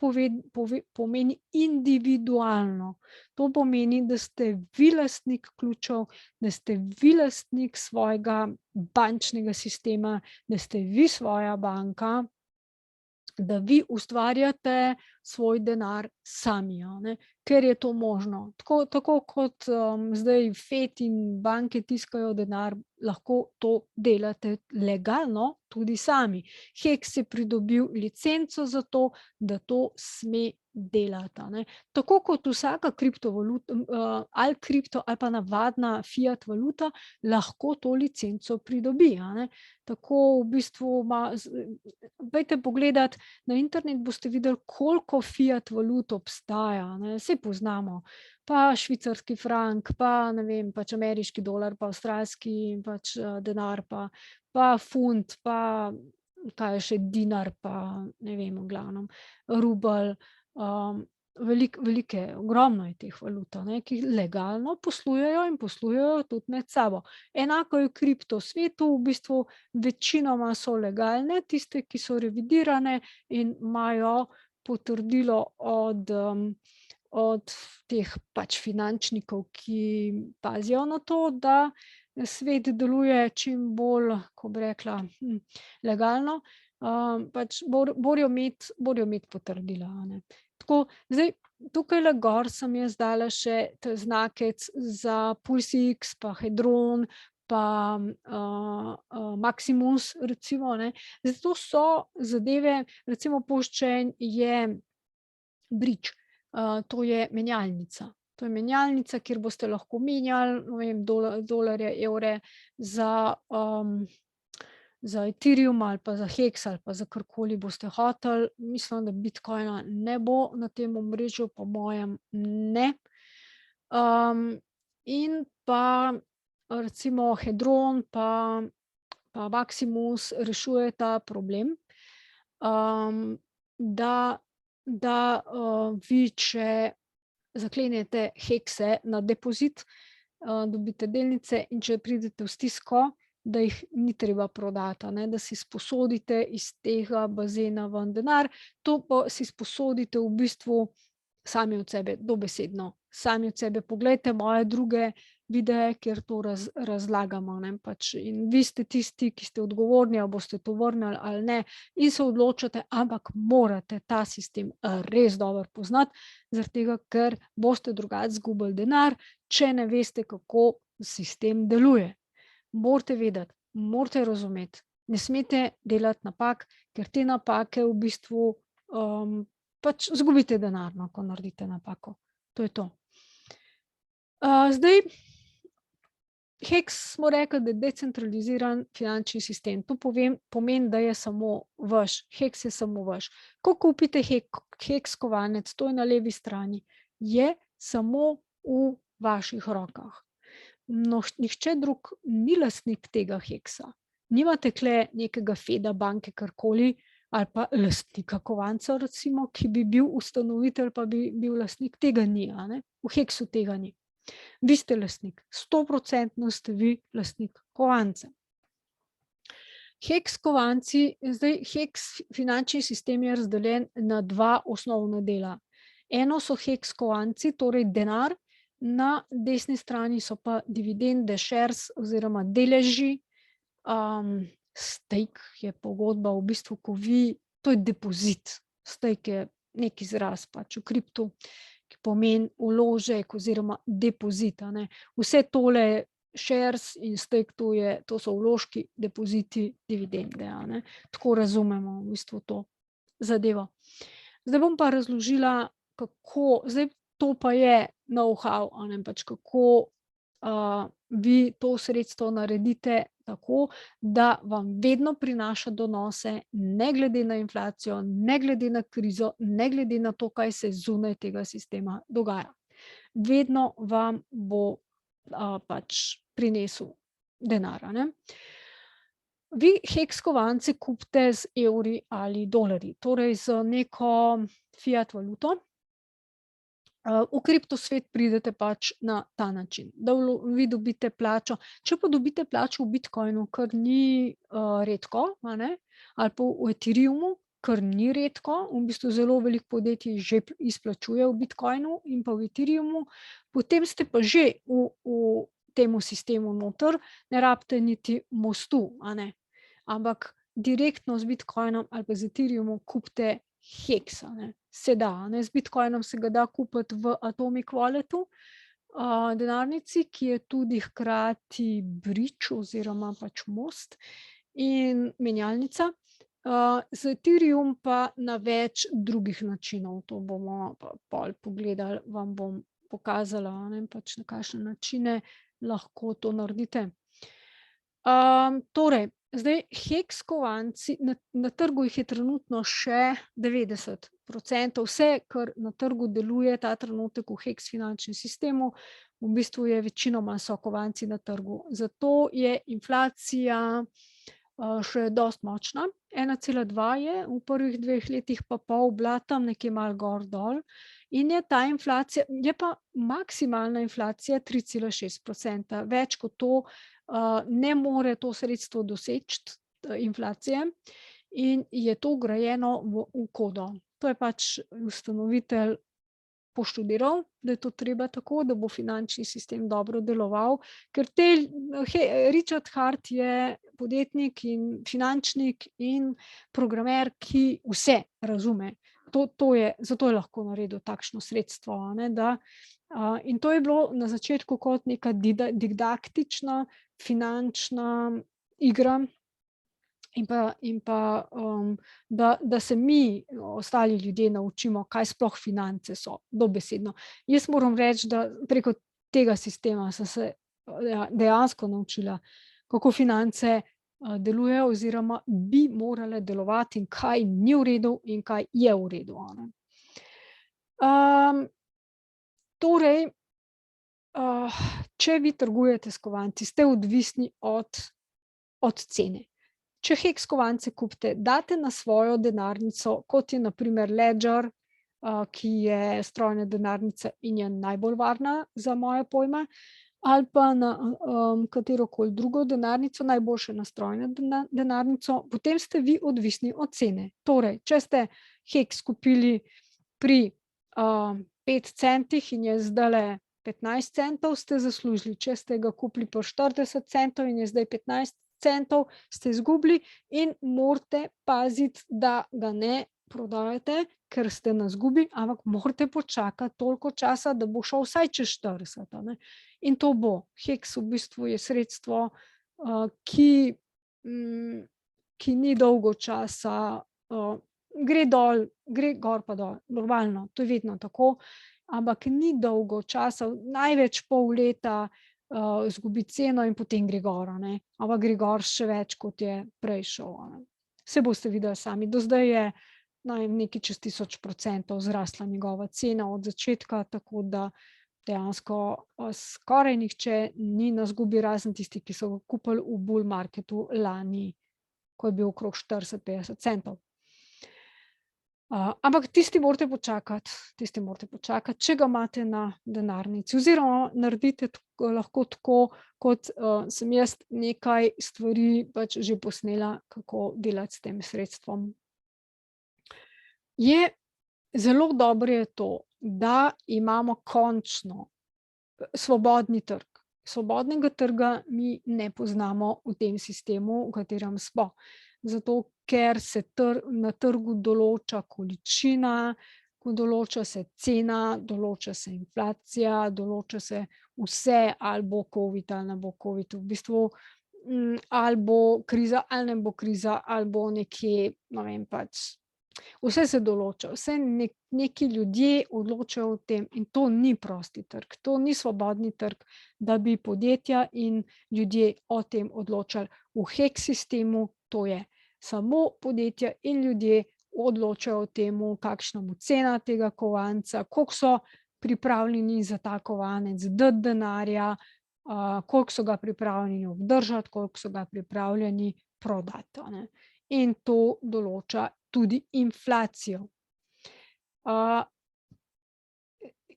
pomeni individualno. To pomeni, da ste vi lastnik ključev, da ste vi lastnik svojega bančnega sistema, da ste vi svoja banka, da vi ustvarjate svoj denar sami, ker je to možno. Tako kot zdaj FED in banke tiskajo denar, lahko to delate legalno tudi sami. Hex je pridobil licenco za to, da to sme delati. Tako kot vsaka kriptovaluta, ali kripto ali pa navadna fiat valuta, lahko to licenco pridobi. Tako v bistvu dajte pogledati, na internet boste videli, koliko fiat valut obstaja. Saj poznamo, pa švicarski frank, pa ne vem, pač ameriški dolar, pa avstralski pač denar, pa funt, pa kaj je še dinar, pa ne vem, v glavnem, rubelj. Ogromno je teh valut, ki legalno poslujejo in poslujejo tudi med sabo. Enako je v kripto svetu, v bistvu večinoma so legalne, tiste, ki so revidirane in imajo potrdilo od teh pač finančnikov, ki pazijo na to, da svet deluje čim bolj, ko bi rekla, legalno, pač morajo imeti potrdila. Tako, zdaj, tukajle gor sem jaz dala še te znakec za PulseX, pa Hedron, pa Maximus, recimo. Zdaj, to so zadeve, recimo Polščen je bridge, to je menjalnica. To je menjalnica, kjer boste lahko menjali, ne vem, dolarje, evre za Ethereum ali pa za Hex ali pa za karkoli boste hoteli. Mislim, da Bitcoina ne bo na tem omrežju, po mojem ne. In pa recimo Hedron pa Maximus rešuje ta problem, da vi, če zaklenete Hexe na depozit, dobite delnice, in če pridete v stisko, da jih ni treba prodati, da si sposodite iz tega bazena ven denar. To pa si sposodite v bistvu sami od sebe, dobesedno. Sami od sebe poglejte moje druge videe, kjer to razlagamo. In vi ste tisti, ki ste odgovorni, ali boste to vrnili ali ne, in se odločate, ampak morate ta sistem res dobro poznati, zaradi tega, ker boste drugače izgubili denar, če ne veste, kako sistem deluje. Morate vedeti, morate razumeti, ne smete delati napak, ker te napake v bistvu pač izgubite denar, ko naredite napako. To je to. Zdaj, HEX smo rekli, da je decentraliziran finančni sistem. To pomeni, da je samo vaš. HEX je samo vaš. Ko kupite HEX kovanec, to je na levi strani, je samo v vaših rokah. No, nihče drug ni lastnik tega HEX-a. Nimate kle nekega Feda, banke, karkoli, ali pa lastnika kovanca, recimo, ki bi bil ustanovitelj, pa bi bil lastnik, tega ni. V HEX-u tega ni. Vi ste lastnik, 100% ste vi lastnik kovanca. HEX kovanci, zdaj HEX finančni sistem je razdeljen na dva osnovna dela. Eno so HEX kovanci, torej denar, na desni strani so pa dividende, shares oziroma deleži, stake je pogodba, v bistvu, ko vi, to je depozit, stake je nek izraz pač v kriptu, ki pomeni vložek oziroma depozit. Vse tole shares in stake, to so vložki, depoziti, dividende. Tako razumemo v bistvu to zadevo. Zdaj bom pa razložila, kako, zdaj to pa je know-how, pač kako vi to sredstvo naredite tako, da vam vedno prinaša donose, ne glede na inflacijo, ne glede na krizo, ne glede na to, kaj se zunaj tega sistema dogaja. Vedno vam bo pač prinesel denar. Vi HEX kovance kupite z evri ali dolarji, torej z neko fiat valuto. V kriptosvet pridete pač na ta način, da vi dobite plačo. Če pa dobite plačo v Bitcoinu, kar ni redko, ali pa v Ethereumu, kar ni redko, v bistvu zelo veliko podjetij že izplačuje v Bitcoinu in pa v Ethereumu, potem ste pa že v temu sistemu noter, ne rabite niti mostu, ampak direktno z Bitcoinom ali pa z Ethereumom kupite HEX, se da. Z Bitcoinom se ga da kupiti v Atomic Walletu, denarnici, ki je tudi hkrati bridge oziroma pač most in menjalnica. Z Ethereum pa na več drugih načinov, to bomo pol pogledali, vam bom pokazala, pač na kakšne načine lahko to naredite. Torej, zdaj HEX kovanci, na trgu jih je trenutno še 90%, vse, kar na trgu deluje ta trenutek v HEX finančnem sistemu, v bistvu je večinoma so kovanci na trgu. Zato je inflacija še dosti močna, 1,2 je, v prvih 2 letih pa pol bila tam nekje malo gor dol, in je ta inflacija, je pa maksimalna inflacija 3,6%, več kot to ne more to sredstvo doseči, inflacije, in je to vgrajeno v kodo. To je pač ustanovitelj poštudiral, da je to treba tako, da bo finančni sistem dobro deloval, ker Richard Heart je podjetnik in finančnik in programer, ki vse razume. Zato je lahko naredil takšno sredstvo, in to je bilo na začetku kot neka didaktična finančna igra, in pa da se mi, ostali ljudje, naučimo, kaj sploh finance so, dobesedno. Jaz moram reči, da preko tega sistema sem se dejansko naučila, kako finance delujejo oziroma bi morale delovati in kaj ni v redu in kaj je v redu. Torej, če vi trgujete s kovanci, ste odvisni od cene. Če HEX kovance kupite, date na svojo denarnico, kot je na primer Ledger, ki je strojna denarnica in je najbolj varna za moje pojme, ali pa na katerokoli drugo denarnico, najboljše na strojno denarnico, potem ste vi odvisni od cene. Torej, če ste HEX kupili pri 5 centih in je zdajle 15 centov, ste zaslužili. Če ste ga kupili po 40 centov in je zdaj 15 centov, ste izgubili in morate paziti, da ga ne prodajate, ker ste na izgubi, ampak morate počakati toliko časa, da bo šel vsaj čez 40. In to bo. HEX v bistvu je sredstvo, ki ni dolgo časa, gre dol, gre gor pa dol, normalno, to je vedno tako, ampak ni dolgo časa, največ pol leta, izgubi ceno in potem gre gor, ampak gre gor še več, kot je prej šel. Se boste videli sami, do zdaj je nekaj čez 1000% zrasla njegova cena od začetka, tako da dejansko skoraj nihče ni na izgubi, razen tisti, ki so ga kupili v bull marketu lani, ko je bil okrog 40-50 centov. Ampak tisti morate počakati, če ga imate na denarnici, oziroma naredite lahko tako, kot sem jaz nekaj stvari pač že posnela, kako delati s tem sredstvom. Zelo dobro je to, da imamo končno svobodni trg. Svobodnega trga mi ne poznamo v tem sistemu, v katerem smo. Zato, ker se na trgu določa količina, določa se cena, določa se inflacija, določa se vse, ali bo covid ali ne bo covid. V bistvu ali bo kriza ali ne bo kriza, ali bo nekje, ne vem, pač vse se določa, vse neki ljudje odločajo o tem in to ni prosti trg, to ni svobodni trg, da bi podjetja in ljudje o tem odločali. V HEX sistemu to je. Samo podjetja in ljudje odločajo o tem, kakšna bo cena tega kovanca, koliko so pripravljeni za ta kovanec dati denarja, koliko so ga pripravljeni obdržati, koliko so ga pripravljeni prodati. In to določa tudi inflacijo.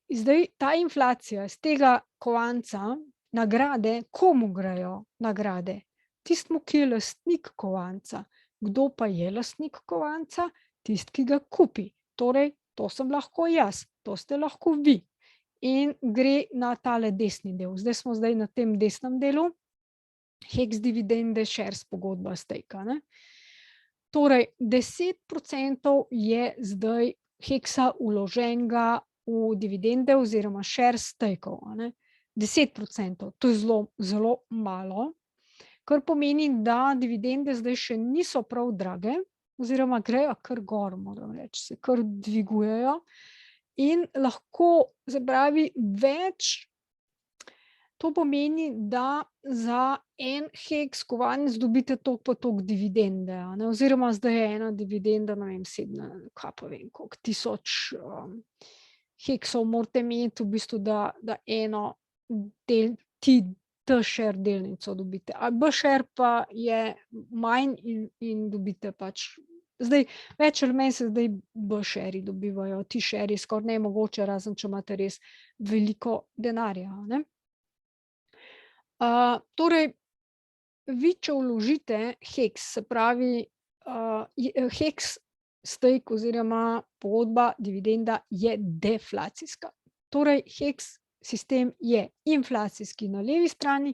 Zdaj, ta inflacija iz tega kovanca, nagrade, komu grejo nagrade? Tistemu, ki je lastnik kovanca. Kdo pa je lastnik kovanca? Tisti, ki ga kupi. Torej, to sem lahko jaz, to ste lahko vi. In gre na tale desni del. Zdaj smo na tem desnem delu. HEX dividende, shares, pogodba, stake. Torej, 10% je zdaj HEX-a vloženega v dividende oziroma shares stakeov. 10%, to je zelo, zelo malo. Kar pomeni, da dividende zdaj še niso prav drage, oziroma grejo kar gor, moram reči, se kar dvigujejo in lahko, se pravi, več, to pomeni, da za en HEX kovanec dobite toliko pa toliko dividende, oziroma zdaj je ena dividenda, ne vem, 7, kaj pa vem, koliko 1000 HEX-ov morate imeti, v bistvu, da eno T-share delnico dobite. B-share pa je manj in dobite pač, zdaj več ali manj se zdaj B-share dobivajo, T-share skoraj nemogoče, razen če imate res veliko denarja. Torej, vi, če vložite HEX, se pravi, HEX stake oziroma pogodba, dividenda je deflacijska. Torej, HEX sistem je inflacijski na levi strani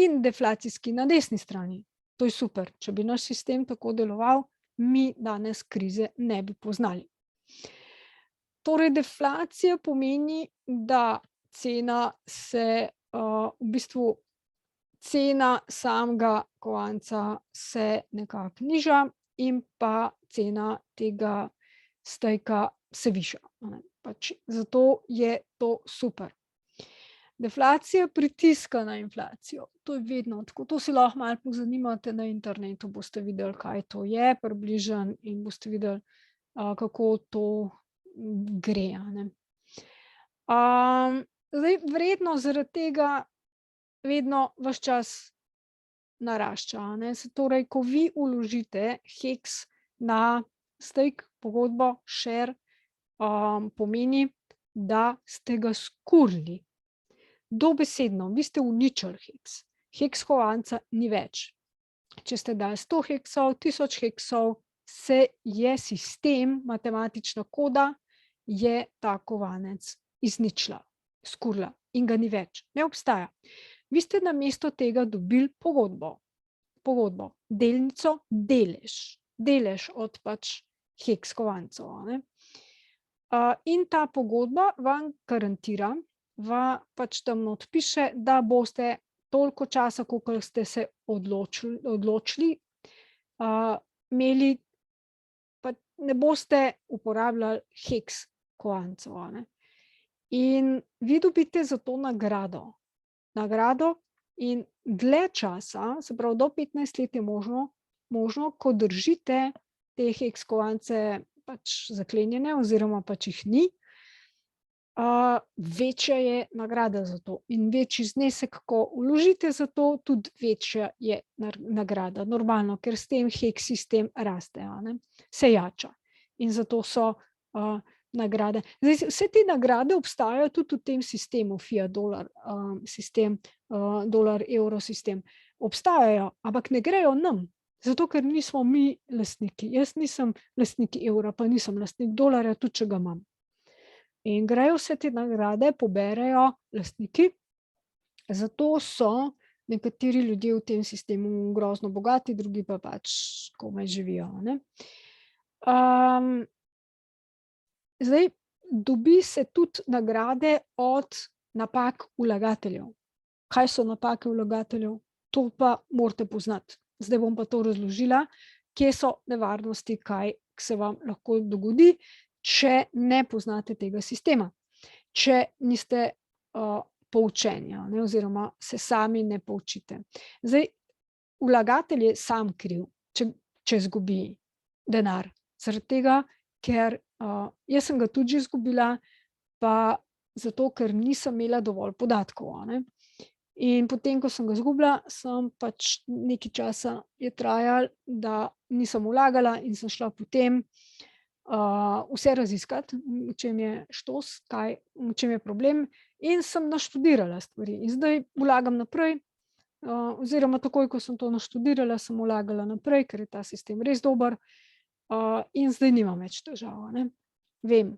in deflacijski na desni strani. To je super. Če bi naš sistem tako deloval, mi danes krize ne bi poznali. Torej, deflacija pomeni, da cena se, v bistvu, cena samega kovanca se nekako niža in pa cena tega stejka se viša. Pač zato je to super. Deflacija pritiska na inflacijo. To je vedno tako. To si lahko malo pozanimate na internetu, boste videli, kaj to je približno in boste videli, kako to gre. Zdaj, vrednost zaradi tega vedno ves čas narašča. Torej, ko vi vložite HEX na stake, pogodbo, share, pomeni, da ste ga skurili. Dobesedno, vi ste uničili HEX. HEX kovanca ni več. Če ste dali 100 heksov, 1000 heksov, se je sistem, matematična koda, je ta kovanec izničila, skurila in ga ni več. Ne obstaja. Vi ste namesto tega dobili pogodbo, delnico, delež od pač HEX kovancov. In ta pogodba vam garantira, pač tam odpiše, da boste toliko časa, koliko ste se odločili, imeli, pa ne boste uporabljali HEX kovancev. In vi dobite za to nagrado. nagrado in dlje časa, se pravi do 15 let je možno, ko držite te HEX kovance pač zaklenjene oziroma pač jih ni, večja je nagrada za to in večji znesek, ko vložite za to, tudi večja je nagrada. Normalno, ker s tem HEX sistem raste, se jača in zato so nagrade. Zdaj, vse te nagrade obstajajo tudi v tem sistemu fiat dolar, sistem, dolar evro sistem. Obstajajo, ampak ne grejo nam, zato ker nismo mi lastniki. Jaz nisem lastnik evra, pa nisem lastnik dolarja, tudi če ga imam. In grejo vse te nagrade, poberejo lastniki, zato so nekateri ljudje v tem sistemu grozno bogati, drugi pa pač komaj živijo, ne. Zdaj, dobi se tudi nagrade od napak vlagateljev. Kaj so napake vlagateljev? To pa morate poznati. Zdaj bom pa to razložila, kje so nevarnosti, kaj se vam lahko dogodi, če ne poznate tega sistema, če niste poučeni, oziroma se sami ne poučite. Zdaj, vlagatelj je sam kriv, če izgubi denar. Zaradi tega, ker jaz sem ga tudi že izgubila, pa zato, ker nisem imela dovolj podatkov, In potem, ko sem ga izgubila, sem pač nekaj časa je trajalo, da nisem vlagala in sem šla potem vse raziskati, v čem je štos, v čem je problem, in sem naštudirala stvari. In zdaj vlagam naprej, oziroma takoj, ko sem to naštudirala, sem vlagala naprej, ker je ta sistem res dober, in zdaj nimam več težav, Vem.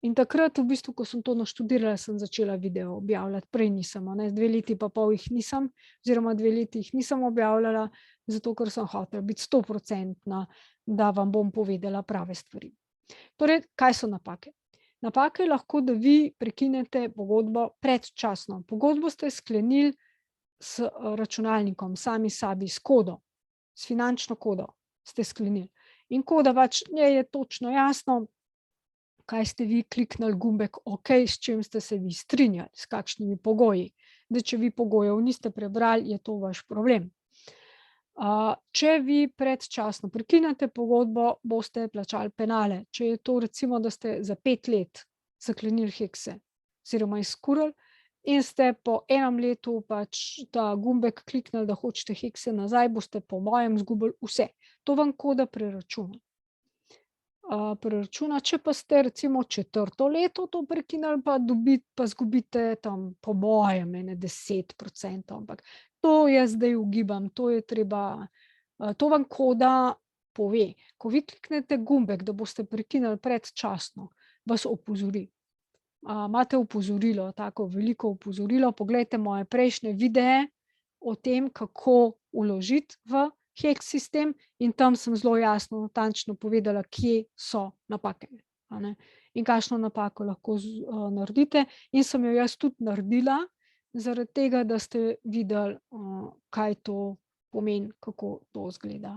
In takrat, v bistvu, ko sem to naštudirala, sem začela video objavljati, prej nisem, 2 leti pa pol jih nisem, oziroma 2 leti jih nisem objavljala, zato ker sem hotela biti 100%, da vam bom povedala prave stvari. Torej, kaj so napake? Napaka je lahko, da vi prekinete pogodbo predčasno. Pogodbo ste sklenili s računalnikom, sami sebi, s kodo, s finančno kodo ste sklenili. In koda pač je točno jasno, kaj ste vi kliknili gumbek OK, s čim ste se vi strinjali, s kakšnimi pogoji. Zdaj, če vi pogojev niste prebrali, je to vaš problem. Če vi predčasno prekinete pogodbo, boste plačali penale. Če je to recimo, da ste za 5 let zaklenili HEX-e oziroma izkurili in ste po 1 letu pač ta gumbek kliknili, da hočete HEX-e nazaj, boste po mojem izgubili vse. To vam koda preračuna. Če pa ste recimo 4. leto to prekinili, pa izgubite tam po mojem 10%, ampak to jaz zdaj ugibam, to je treba, to vam koda pove. Ko vi kliknete gumbek, da boste prekinili predčasno, vas opozori. Imate opozorilo, tako veliko opozorilo, poglejte moje prejšnje videe o tem, kako vložiti v HEX sistem, in tam sem zelo jasno, natančno povedala, kje so napake, in kakšno napako lahko naredite. In sem jo jaz tudi naredila, zaradi tega, da ste videli, kaj to pomeni, kako to izgleda,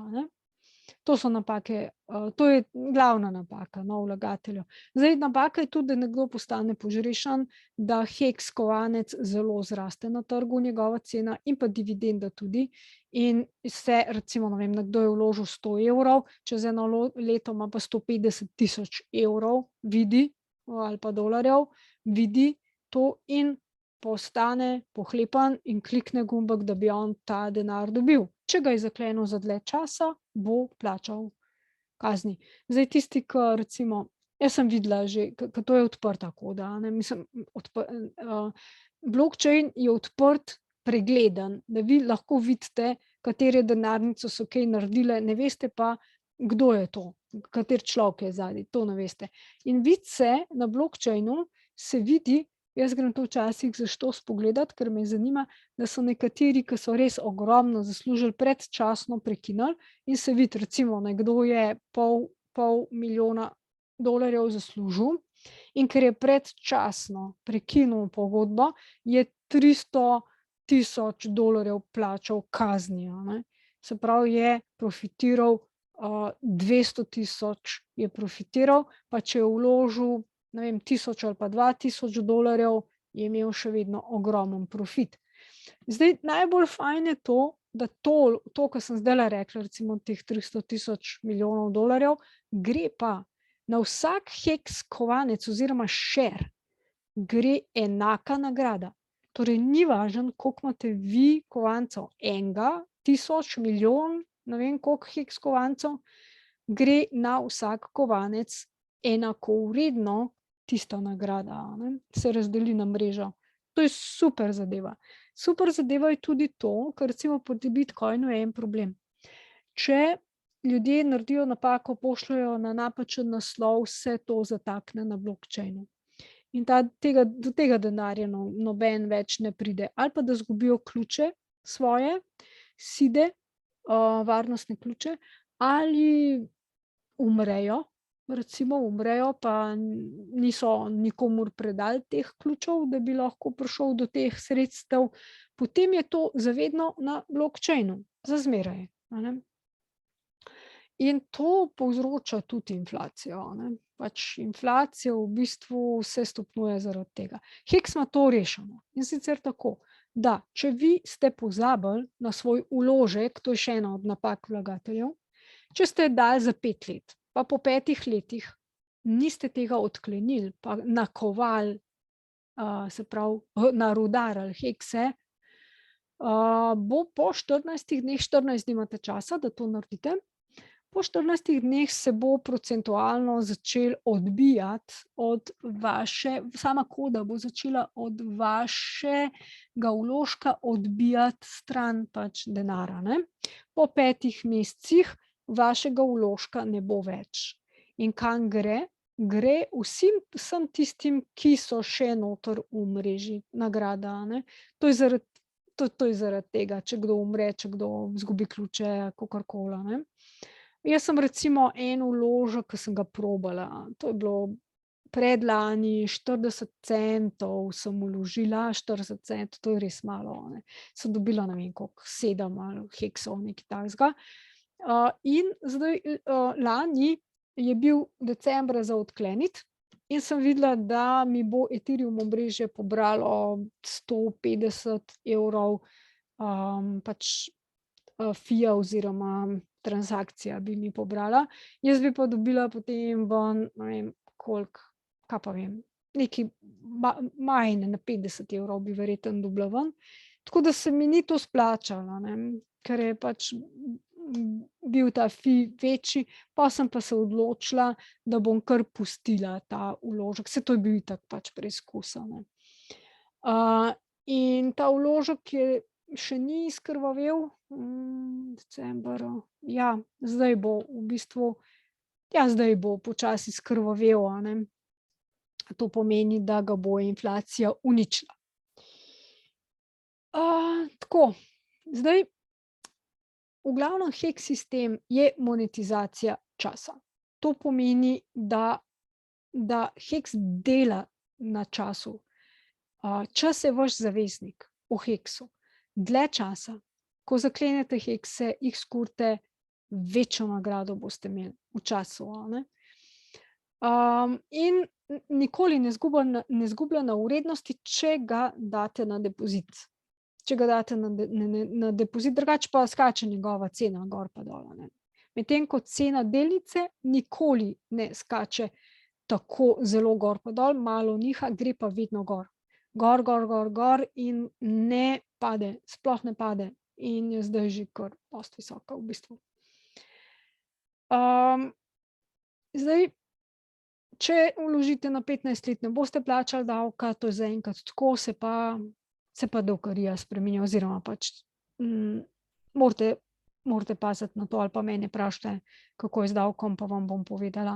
To so napake, to je glavna napaka, vlagateljev. Zdaj, napaka je tudi, da nekdo postane požrešen, da HEX kovanec zelo zraste na trgu, njegova cena, in pa dividenda tudi. In se, recimo, ne vem, nekdo je vložil 100 evrov, čez 1 leto ima pa 150 tisoč evrov, vidi, ali pa dolarjev, vidi to in postane pohlepen in klikne gumbek, da bi on ta denar dobil. Če ga je zaklenil za dlje časa, bo plačal kazni. Zdaj, tisti, ki recimo, jaz sem videla že, ker to je odprta koda, mislim, blockchain je odprt, pregleden, da vi lahko vidite, katere denarnice so kaj naredile, ne veste pa, kdo je to, kateri človek je zadaj, to ne veste. In vidi se na blockchainu, se vidi, jaz grem to včasih za štos pogledati, ker me zanima, da so nekateri, ki so res ogromno zaslužili, predčasno prekinili, in se vidi, recimo, nekdo je pol milijona dolarjev zaslužil, in ker je predčasno prekinil pogodbo, je 300 tisoč dolarjev plačal kazni, Se pravi, je profitiral, 200 tisoč je profitiral, pa če je vložil, ne vem, 1000 ali pa 2000 dolarjev, je imel še vedno ogromen profit. Zdaj, najbolj fajn je to, da to, kar sem zdajle rekla, recimo teh 300 milijonov dolarjev, gre pa na vsak heks kovanec oziroma share gre enaka nagrada. Torej, ni važno, koliko imate vi kovancev, enega, 1000, milijon, ne vem koliko heks kovancev, gre na vsak kovanec enakovredno tista nagrada, ne? Se razdeli na mrežo. To je super zadeva. Super zadeva je tudi to, ker recimo pri Bitcoinu je en problem. Če ljudje naredijo napako, pošljajo na napačen naslov, se to zatakne na blockchainu. In do tega denarja noben več ne pride. Ali pa da izgubijo ključe svoje, side, varnostne ključe, ali umrejo, recimo umrejo, pa niso nikomur predali teh ključev, da bi lahko prišel do teh sredstev, potem je to zavedno na blockchainu, za zmeraj. In to povzroča tudi inflacijo. Pač inflacija v bistvu se stopnjuje zaradi tega. Heks ima to rešeno. In sicer tako, da če vi ste pozabili na svoj vložek, to je še ena od napak vlagateljev, če ste dali za 5 let, pa po 5 letih niste tega odklenili, pa nakovali, se pravi, narudarili hekse, bo po 14 dneh, 14 dni imate časa, da to naredite, po 14 dneh se bo procentualno začel odbijati od vaše, sama koda bo začela od vašega vložka odbijati stran pač denara. Po 5 mesecih vašega vložka ne bo več. In kam gre? Gre vsem tistim, ki so še noter v mreži, nagrada. To je zaradi tega, če kdo umre, če kdo izgubi ključe, kakorkoli. Jaz sem recimo en vložek, ki sem ga probala, to je bilo predlani, 40 centov sem vložila, 40 centov, to je res malo. Sem dobila, ne vem koliko, 7 ali heksov, nekaj takega. In zdaj lani je bil decembra za odkleniti in sem videla, da mi bo Ethereum omrežje pobralo 150 evrov pač fija oziroma transakcija bi mi pobrala. Jaz bi pa dobila potem ven, ne vem koliko, kaj pa vem, nekaj manj, na 50 evrov bi verjetno dobila ven. Tako da se mi ni to splačalo, ker je pač bil ta fi večji, pa sem pa se odločila, da bom kar pustila ta vložek. Saj to je bil itak pač preizkus. In ta vložek je še ni izkrvavel, december, ja, zdaj bo v bistvu, ja, zdaj bo počasi izkrvavel, to pomeni, da ga bo inflacija uničila. Tako, zdaj, v glavnem heks sistem je monetizacija časa. To pomeni, da heks dela na času. Čas je vaš zaveznik v heksu. Dlje časa, ko zaklenete hekse, jih skurite, večjo nagrado boste imeli v času. In nikoli ne izgublja na vrednosti, če ga date na depozit. Če ga date na depozit, drugače pa skače njegova cena gor pa dol. Medtem ko cena delnice nikoli ne skače tako zelo gor pa dol, malo niha, gre pa vedno gor. Gor in ne pade, sploh ne pade. In je zdaj že kar dosti visoka v bistvu. Zdaj, če vložite na 15 let, ne boste plačali davka, to je zaenkrat tako, se pa davkarija spreminja, oziroma pač morate paziti na to, ali pa mene vprašajte, kako je z davkom, pa vam bom povedala.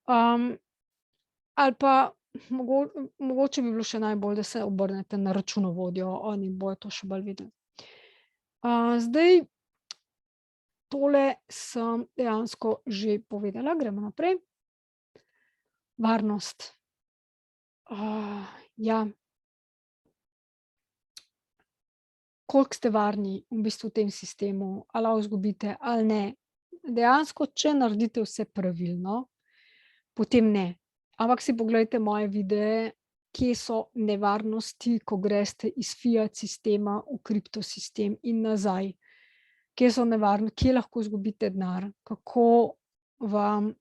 Ali pa mogoče bi bilo še najbolj, da se obrnete na računovodjo, oni bojo to še bolj videli. Zdaj, tole sem dejansko že povedala, gremo naprej. Varnost. Ja. Koliko ste varni v bistvu v tem sistemu, ali lahko izgubite ali ne. Dejansko, če naredite vse pravilno, potem ne. Ampak si poglejte moje videe, kje so nevarnosti, ko greste iz fiat sistema v kriptosistem in nazaj. Kje so nevarnosti, kje lahko izgubite denar, kako vam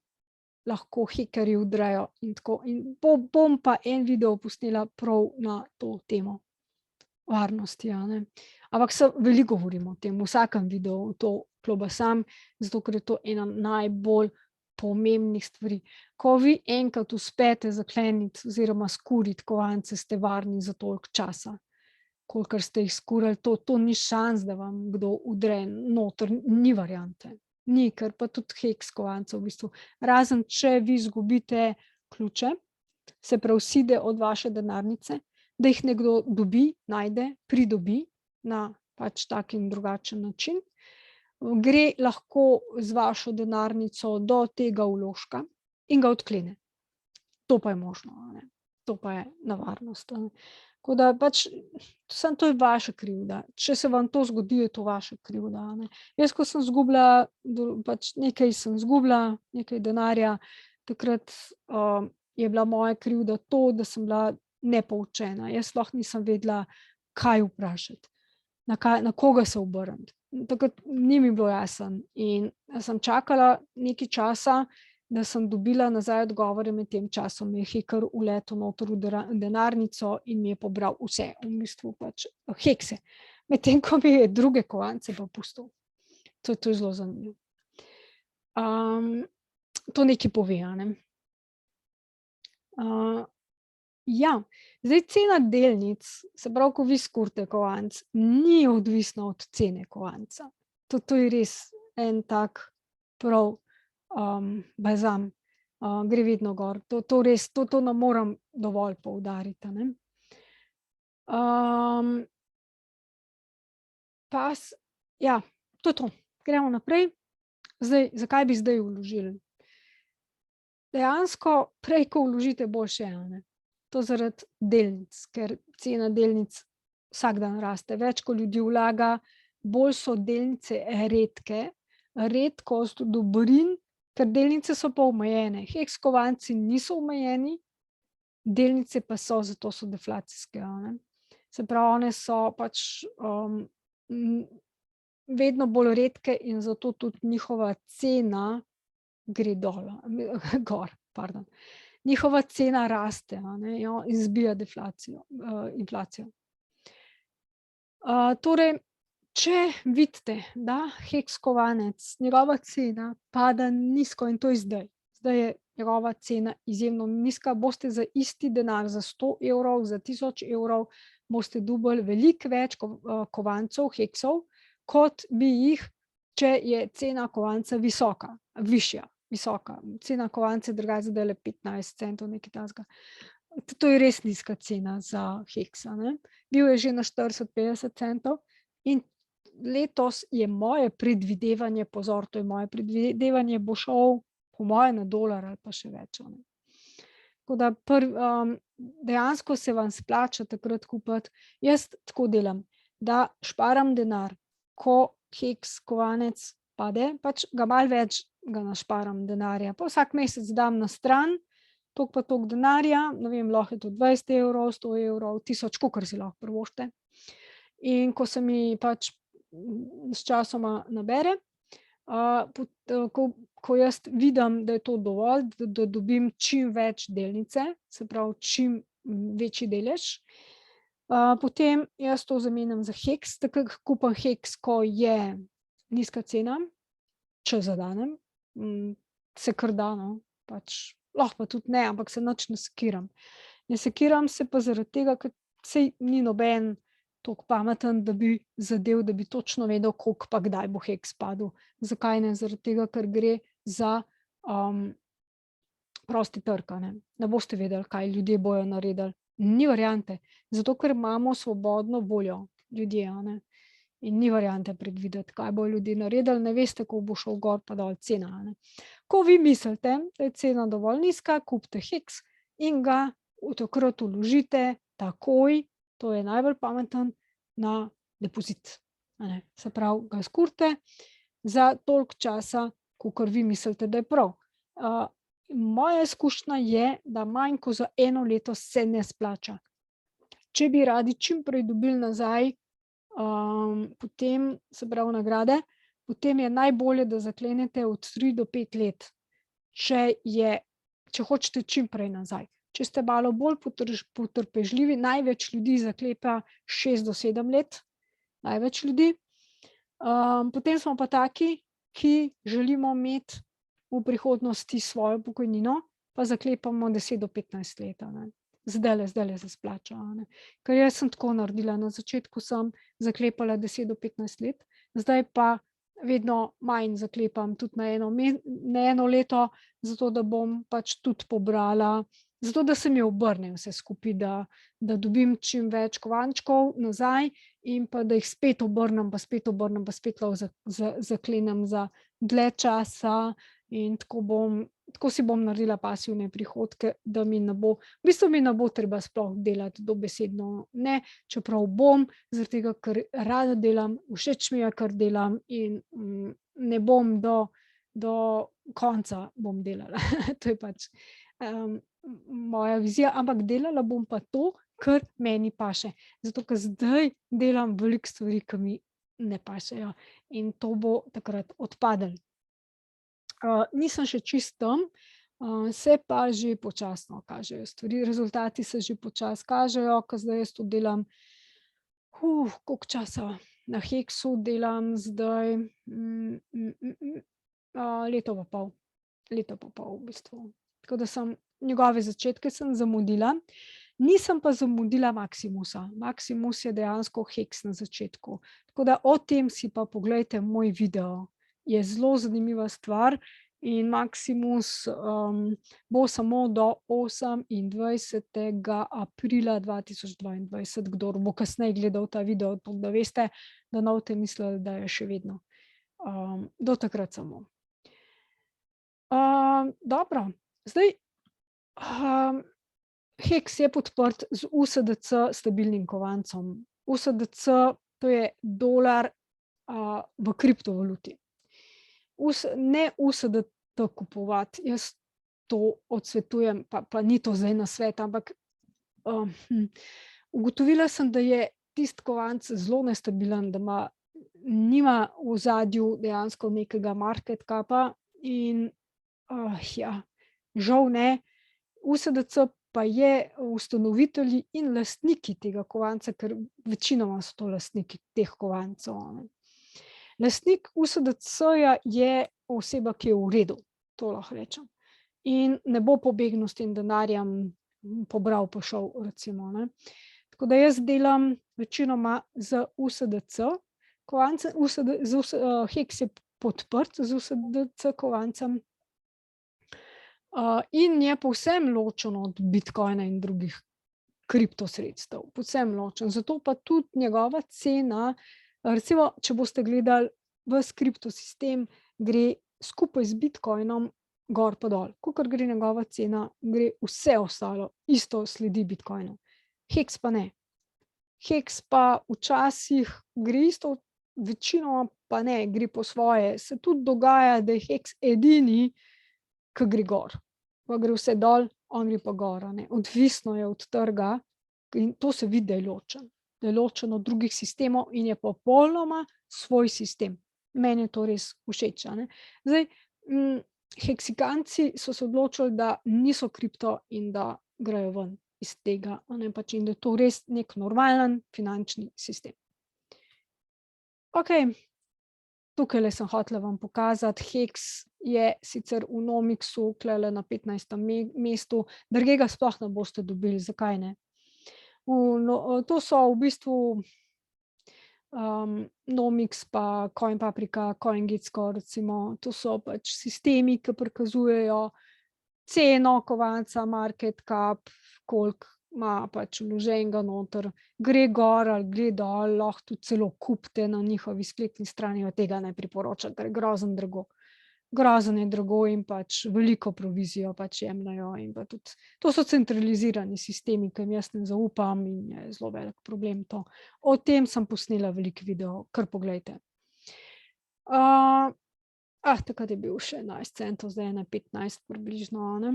lahko hekerji vdrejo in tako. In bom pa en video posnela prav na to temo varnosti. Ampak veliko govorimo o tem, v vsakem videu to klobasam, zato ker je to ena najbolj pomembnih stvari. Ko vi enkrat uspete zakleniti oziroma skuriti kovance, ste varni za toliko časa, kolikor ste jih skurili, to ni šans, da vam kdo udre noter, ni variante. Ni, ker pa tudi heks kovancev v bistvu. Razen, če vi izgubite ključe, se preuside od vaše denarnice, da jih nekdo dobi, najde, pridobi na pač tak in drugačen način. Gre lahko z vašo denarnico do tega vložka in ga odklene. To pa je možno, to pa je nevarnost. Tako da pač, samo to je vaša krivda. Če se vam to zgodi, je to vaša krivda. Jaz, ko sem izgubila, pač nekaj sem izgubila, nekaj denarja, takrat je bila moja krivda to, da sem bila nepoučena. Jaz sploh nisem vedela, kaj vprašati, na koga se obrniti. Takrat ni mi bilo jasno in sem čakala nekaj časa, da sem dobila nazaj odgovore, med tem časom je heker uletel noter v denarnico in mi je pobral vse, v bistvu pač hekse. Medtem ko mi je druge kovance pa pustil. To je zelo zanimivo. To nekaj pove, ja, zdaj cena delnic, se pravi, ko vi skurite kovanc, ni odvisna od cene kovanca. To je res en tak prav bazam, gre vedno gor. To res, to ne moram dovolj poudariti. Ja, to je to. Gremo naprej. Zdaj, zakaj bi zdaj vložili? Dejansko prej, ko vložite, boljše je. To zaradi delnic, ker cena delnic vsak dan raste. Več, ko ljudi vlaga, bolj so delnice redke, redkost dobrin, ker delnice so pa omejene. Heks kovanci niso omejeni, delnice pa so, zato so deflacijske. Se pravi, one so pač vedno bolj redke in zato tudi njihova cena gre gor, pardon. Njihova cena raste, in zbija inflacijo. Torej, če vidite, da heks kovanec, njegova cena pada nizko in to je zdaj. Zdaj je njegova cena izjemno nizka, boste za isti denar, za 100 evrov, za 1000 evrov, boste dobili veliko več kovancov, heksov, kot bi jih, če je cena kovanca višja. Visoka. Cena kovanca je drugače zdaj le 15 centov, nekaj takega. To je res nizka cena za heksa. Bil je že na 40-50 centov in letos je moje predvidevanje, pozor, to je moje predvidevanje, bo šel po moje na dolar ali pa še več. Tako da dejansko se vam splača takrat kupiti. Jaz tako delam, da šparam denar, ko heks kovanec pade, pač ga malo več ga našparam denarja. Pa vsak mesec dam na stran, toliko pa toliko denarja, ne vem, lahko je to 20 evrov, 100 evrov, 1000, kolikor si lahko privoščite. In ko se mi pač s časoma nabere, ko jaz vidim, da je to dovolj, da dobim čim več delnice, se pravi čim večji delež, potem jaz to zamenjam za heks, takrat kupam heks, ko je nizka cena, če zadanem, se kar da, pač lahko pa tudi ne, ampak se nič ne sekiram. Ne sekiram se pa zaradi tega, ker saj ni noben toliko pameten, da bi zadev, da bi točno vedel, koliko pa kdaj bo heks padel. Zakaj ne? Zaradi tega, ker gre za prosti trg. Ne boste vedeli, kaj ljudje bojo naredili. Ni variante. Zato, ker imamo svobodno voljo ljudje, in ni variante predvideti, kaj bo ljudje naredili, ne veste, ko bo šel gor pa dol cena. Ko vi mislite, da je cena dovolj nizka, kupite heks in ga takrat vložite takoj, to je najbolj pameten, na depozit. Se pravi, ga skurite za toliko časa, kakor vi mislite, da je prav. moja izkušnja je, da manj kot za 1 leto se ne splača. Če bi radi čim prej dobili nazaj, potem, se pravi nagrade, potem je najbolje, da zaklenete od 3 do 5 let, če hočete čim prej nazaj. Če ste malo bolj potrpežljivi, največ ljudi zaklepa 6 do 7 let, največ ljudi. Potem smo pa taki, ki želimo imeti v prihodnosti svojo pokojnino, pa zaklepamo 10 do 15 let, a ne. Zdajle se splača, a ne. Ker jaz sem tako naredila, na začetku sem zaklepala 10 do 15 let, zdaj pa vedno manj zaklepam, tudi na 1 leto, zato da bom pač tudi pobrala, zato da se mi obrne vse skupaj, da dobim čim več kovančkov nazaj in pa da jih spet obrnem, pa spet zaklenem za dlje časa in tako si bom naredila pasivne prihodke, da mi ne bo, v bistvu mi ne bo treba sploh delati dobesedno, ne, čeprav bom, zaradi tega, ker rada delam, všeč mi je, kar delam in ne bom do konca bom delala. To je pač moja vizija, ampak delala bom pa to, kar meni paše. Zato, ker zdaj delam veliko stvari, ki mi ne pašejo in to bo takrat odpadlo. Nisem še čisto tam, se pa že počasno kažejo stvari, rezultati se že počasi kažejo, ker zdaj jaz to delam, koliko časa, na Heksu delam zdaj leto pa pol v bistvu. Tako da njegove začetke sem zamudila, nisem pa zamudila Maximusa. Maximus je dejansko Heks na začetku. Tako da o tem si pa poglejte moj video. Je zelo zanimiva stvar in Maximus bo samo do 28. aprila 2022, kdor bo kasneje gledal ta video, da veste, da ne boste mislili, da je še vedno. Do takrat samo. Dobro, zdaj Heks je podprt z USDC stabilnim kovancem. USDC, to je dolar v kriptovaluti. Ne USDT kupovati, jaz to odsvetujem, pa ni to zdaj nasvet, ampak ugotovila sem, da je tisti kovanec zelo nestabilen, da nima v ozadju dejansko nekega market capa in žal ne. USDC pa je ustanovitelji in lastniki tega kovanca, ker večinoma so to lastniki teh kovancev. Lastnik USDC-ja je oseba, ki je v redu, to lahko rečem. In ne bo pobegnil s tem denarjem, pobral pa šel, recimo, ne. Tako da jaz delam večinoma z USDC kovancem, Heks je podprt z USDC kovancem in je povsem ločen od Bitcoina in drugih kriptosredstev, povsem ločen. Zato pa tudi njegova cena, recimo, če boste gledali ves kriptosistem, gre skupaj z Bitcoinom gor pa dol. Kakor gre njegova cena, gre vse ostalo, isto sledi Bitcoinu. Heks pa ne. Heks pa včasih gre isto, večinoma pa ne, gre po svoje. Se tudi dogaja, da je Heks edini, ki gre gor. Pa gre vse dol, on gre pa gor, ne. Odvisno je od trga in to se vidi, da je ločen. Da je ločen od drugih sistemov in je popolnoma svoj sistem. Meni je to res všeč, a ne. Zdaj, Heksikanci so se odločili, da niso kripto in da grejo ven iz tega, a ne, pač in da je to res nek normalen finančni sistem. Okej, tukajle sem hotela vam pokazati, Heks je sicer v Nomixu tulele na 15. mestu, drugega sploh ne boste dobili, zakaj ne? To so v bistvu Nomix pa CoinPaprika, CoinGecko recimo, to so pač sistemi, ki prikazujejo ceno kovanca, market cap, koliko ima pač vloženega noter, gre gor ali gre dol, lahko tudi celo kupite na njihovi spletni strani, tega ne priporočam, ker je grozno drago. Grozno je drago in pač veliko provizijo pač jemljejo in pa tudi, to so centralizirani sistemi, ki jim jaz ne zaupam in je zelo velik problem to. O tem sem posnela veliko videov, kar poglejte. Takrat je bil še 11 centov, zdaj je na 15 približno, ne.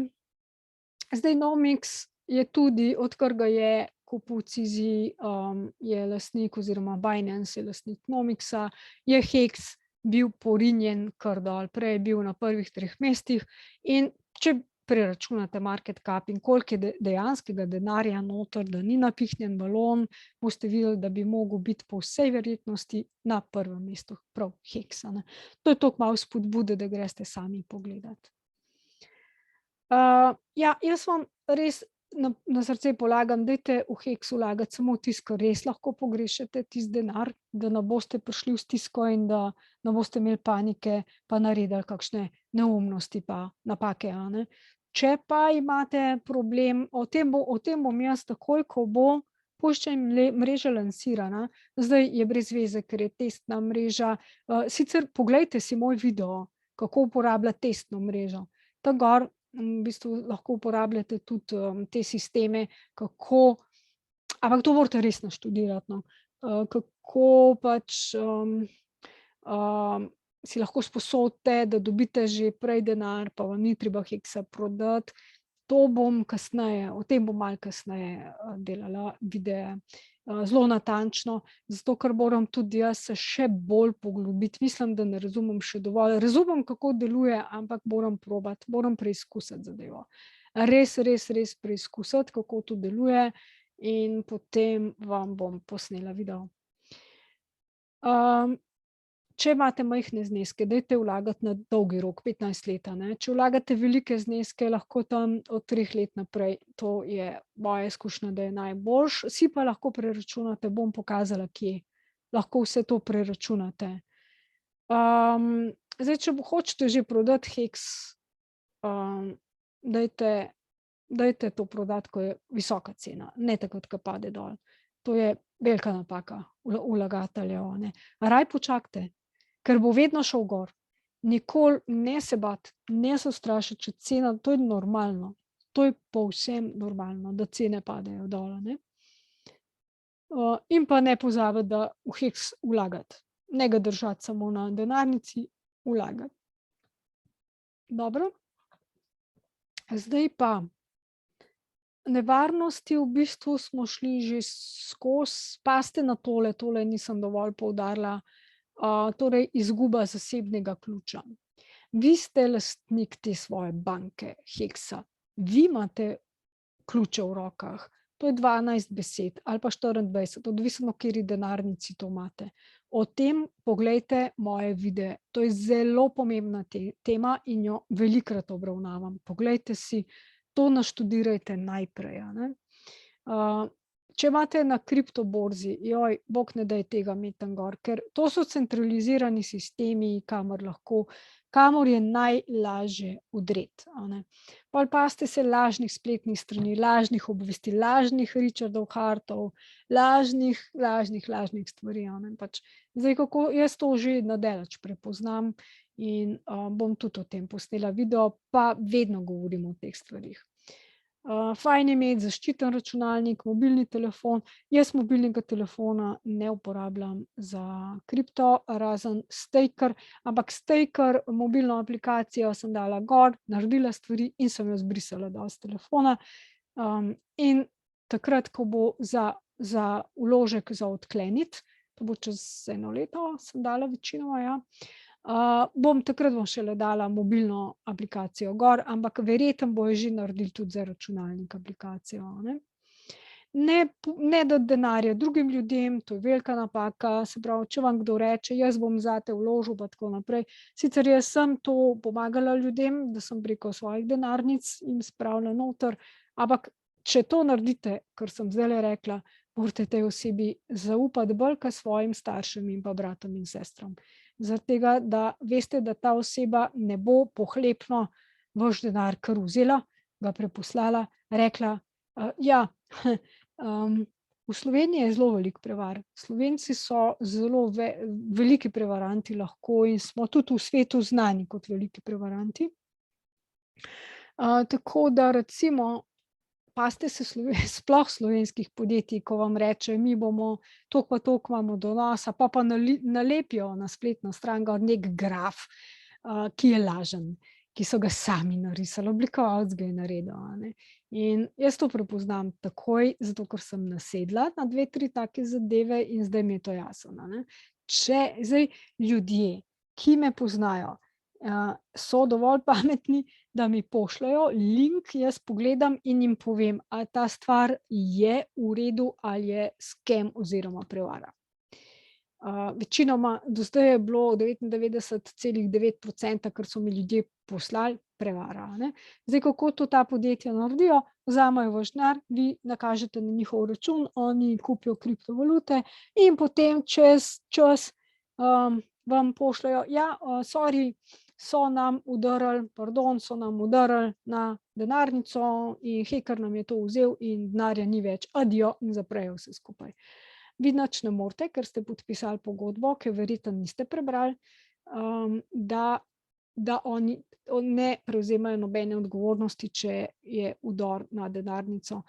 Zdaj Nomics je tudi, odkar ga je kupil Cizi, je lastnik oziroma Binance je lastnik Nomixa, je Hex bil porinjen kar dol. Prej je bil na prvih 3 mestih in če preračunate market cap in koliko je dejanskega denarja noter, da ni napihnjen balon, boste videli, da bi mogel biti po vsej verjetnosti na prvem mestu prav Hex, a ne. To je toliko malo spodbude, da greste sami pogledat. Ja, jaz vam res na srce polagam, dajte v Hex vlagati samo tisto, kar res lahko pogrešate, tisti denar, da ne boste prišli v stisko in da ne boste imeli panike pa naredili kakšne neumnosti pa napake, a ne. Če pa imate problem, o tem bom jaz takoj, ko bo mreža lansirana, zdaj je brez veze, ker je testna mreža, sicer poglejte si moj video, kako uporabljati testno mrežo. Tam gor v bistvu lahko uporabljate tudi, te sisteme, kako, ampak to morate res naštudirati, no, kako pač, si lahko sposodite, da dobite že prej denar, pa vam ni treba Hexa prodati. To bom kasneje, o tem bom malo kasneje, delala videe, zelo natančno, zato ker moram tudi jaz se še bolj poglobiti. Mislim, da ne razumem še dovolj. Razumem, kako deluje, ampak moram probati, moram preizkusiti zadevo. Res preizkusiti, kako to deluje, in potem vam bom posnela video. Če imate majhne zneske, dajte vlagati na dolgi rok, 15 let, a ne. Če vlagate velike zneske, lahko tam od 3 let naprej, to je moja izkušnja, da je najboljše. Si pa lahko preračunate, bom pokazala, kje lahko vse to preračunate. Zdaj, če hočete že prodati Hex, dajte to prodati, ko je visoka cena, ne takrat, ko pade dol. To je velika napaka vlagateljev, a ne. Raje počakajte, ker bo vedno šel gor. Nikoli ne se bati, ne se ustrašiti, če cena, to je normalno. To je povsem normalno, da cene padejo dol, a ne. In pa ne pozabiti, da v Hex vlagati. Ne ga držati samo na denarnici, vlagati. Dobro. Zdaj pa nevarnosti, v bistvu smo šli že skozi, pazite na tole nisem dovolj poudarila, torej izguba zasebnega ključa. Vi ste lastnik te svoje banke Hexa, vi imate ključe v rokah, to je 12 besed ali pa 24, odvisno, v kateri denarnici to imate. O tem poglejte moje videe, to je zelo pomembna tema in jo velikokrat obravnavam. Poglejte si, to naštudirajte najprej, a ne. Če imate na kriptoborzi, bog ne daj tega imeti tam gor, ker to so centralizirani sistemi, kamor je najlažje vdreti, a ne. Pol pazite se lažnih spletnih strani, lažnih obvestil, lažnih Richardov Hartov, lažnih stvari, a ne, pač. Zdaj, kako jaz to že na daleč prepoznam in, bom tudi o tem posnela video, pa vedno govorim o teh stvarih. Fajn je imeti zaščiten računalnik, mobilni telefon. Jaz mobilnega telefona ne uporabljam za kripto, razen Staker, ampak Staker, mobilno aplikacijo sem dala gor, naredila stvari in sem jo zbrisala dol s telefona. In takrat, ko bo za vložek za odkleniti, to bo čez 1 leto, sem dala večinoma, ja, takrat bom šele dala mobilno aplikacijo gor, ampak verjetno bojo že naredili tudi za računalnik aplikacijo, a ne. Ne dati denarja drugim ljudem, to je velika napaka, se pravi, če vam kdo reče: "Jaz bom zate vložil," pa tako naprej. Sicer jaz sem to pomagala ljudem, da sem preko svojih denarnic jim spravila noter, ampak če to naredite, kar sem zdajle rekla, morate tej osebi zaupati bolj kot svojim staršem in pa bratom in sestram. Zaradi tega, da veste, da ta oseba ne bo pohlepno vaš denar kar vzela, ga preposlala, rekla, ja, v Sloveniji je zelo veliko prevar. Slovenci so zelo veliki prevaranti lahko in smo tudi v svetu znani kot veliki prevaranti. Tako da recimo, pazite se sploh slovenskih podjetij, ko vam rečejo: "Mi bomo toliko pa toliko imamo donosa," pa nalepijo na spletno stran gor neki graf, ki je lažen, ki so ga sami narisali, oblikovalec ga je naredil, a ne. In jaz to prepoznam takoj, zato ker sem nasedla na 2, 3 take zadeve in zdaj mi je to jasno, a ne. Če zdaj ljudje, ki me poznajo, so dovolj pametni, da mi pošljejo link, jaz pogledam in jim povem, a ta stvar je v redu ali je scam oziroma prevara. Večinoma, do zdaj je bilo 99,9%, kar so mi ljudje poslali, prevara, a ne. Zdaj, kako to ta podjetja naredijo? Vzamejo vaš denar, vi nakažete na njihov račun, oni kupijo kriptovalute in potem čez čas, vam pošljejo: "Ja, sorry, so nam vdrli na denarnico in heker nam je to vzel in denarja ni več, adijo," in zaprejo vse skupaj. Vi nič ne morete, ker ste podpisali pogodbo, ki jo verjetno niste prebrali, da oni ne prevzemajo nobene odgovornosti, če je vdor na denarnico.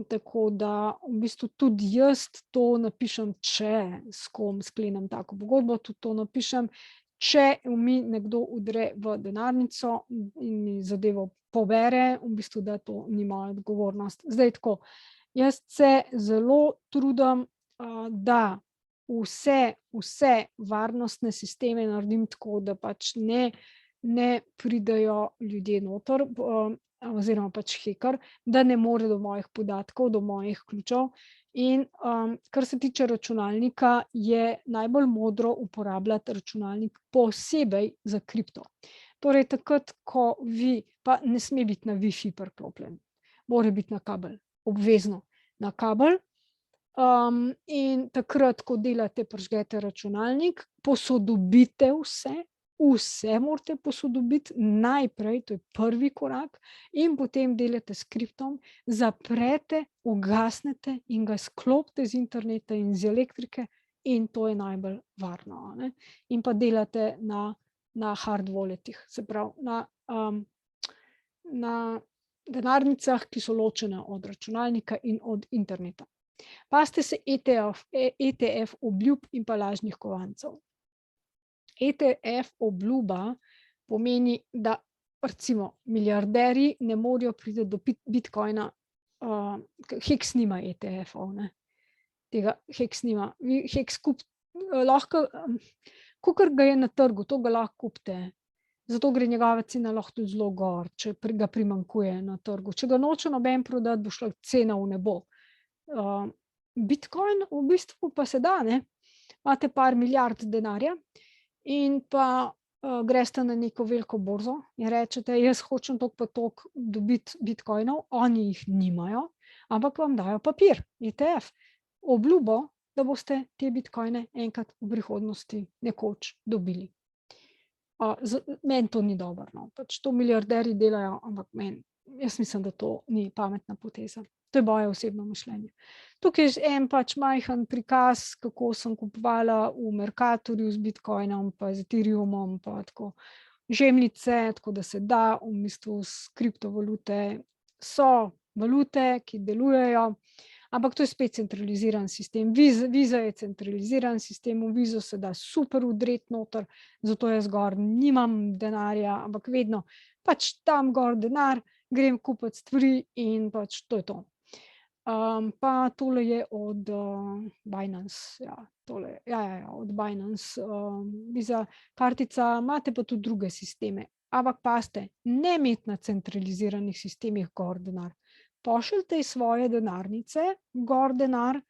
Tako da v bistvu tudi jaz to napišem, če s kom sklenem tako pogodbo, tudi to napišem, če mi nekdo vdre v denarnico in mi zadevo pobere, v bistvu, da to ni moja odgovornost. Zdaj tako, jaz se zelo trudim, da vse varnostne sisteme naredim tako, da pač ne pridejo ljudje noter, oziroma pač heker, da ne more do mojih podatkov, do mojih ključev. In, kar se tiče računalnika, je najbolj modro uporabljati računalnik posebej za kripto. Torej takrat, ko pa ne sme biti na Wi-Fi priklopljen, mora biti na kabel, obvezno na kabel. In takrat, ko delate, prižgete računalnik, posodobite vse morate posodobiti najprej, to je prvi korak, in potem delate s kriptom, zaprete, ugasnete in ga izklopite z interneta in z elektrike in to je najbolj varno, a ne. In pa delate na hard walletih, se pravi na denarnicah, ki so ločene od računalnika in od interneta. Pazite se ETF obljub in pa lažnih kovancev. ETF obljuba pomeni, da recimo milijarderji ne morejo priti do bitcoina, Hex nima ETF-ov, ne. Tega Hex nima. Vi Hex lahko, kakor ga je na trgu, to ga lahko kupite. Zato gre njegova cena lahko tudi zelo gor, če ga primanjkuje na trgu. Če ga noče noben prodati, bo šla cena v nebo. Bitcoin v bistvu pa se da, ne. Imate par milijard denarja in pa greste na neko veliko borzo in rečete: "Jaz hočem toliko pa toliko dobiti bitcoinov," oni jih nimajo, ampak vam dajo papir, ETF, obljubo, da boste te bitcoine enkrat v prihodnosti nekoč dobili. Meni to ni dobro, no, pač to milijarderji delajo, ampak jaz mislim, da to ni pametna poteza. To je moje osebno mišljenje. Tukaj je en pač majhen prikaz, kako sem kupovala v Mercatorju z bitcoinom pa z Ethereumom pa tako žemljice, tako da se da v bistvu s kriptovalute. So valute, ki delujejo, ampak to je spet centraliziran sistem. Visa je centraliziran sistem, v Viso se da super vdreti noter, zato jaz gor nimam denarja, ampak vedno pač dam gor denar, grem kupiti stvari in pač to je to. Pa tole je od Binance, od Binance, Visa kartica, imate pa tudi druge sisteme, ampak pazite, ne imeti na centraliziranih sistemih gor denar. Pošljite iz svoje denarnice gor denar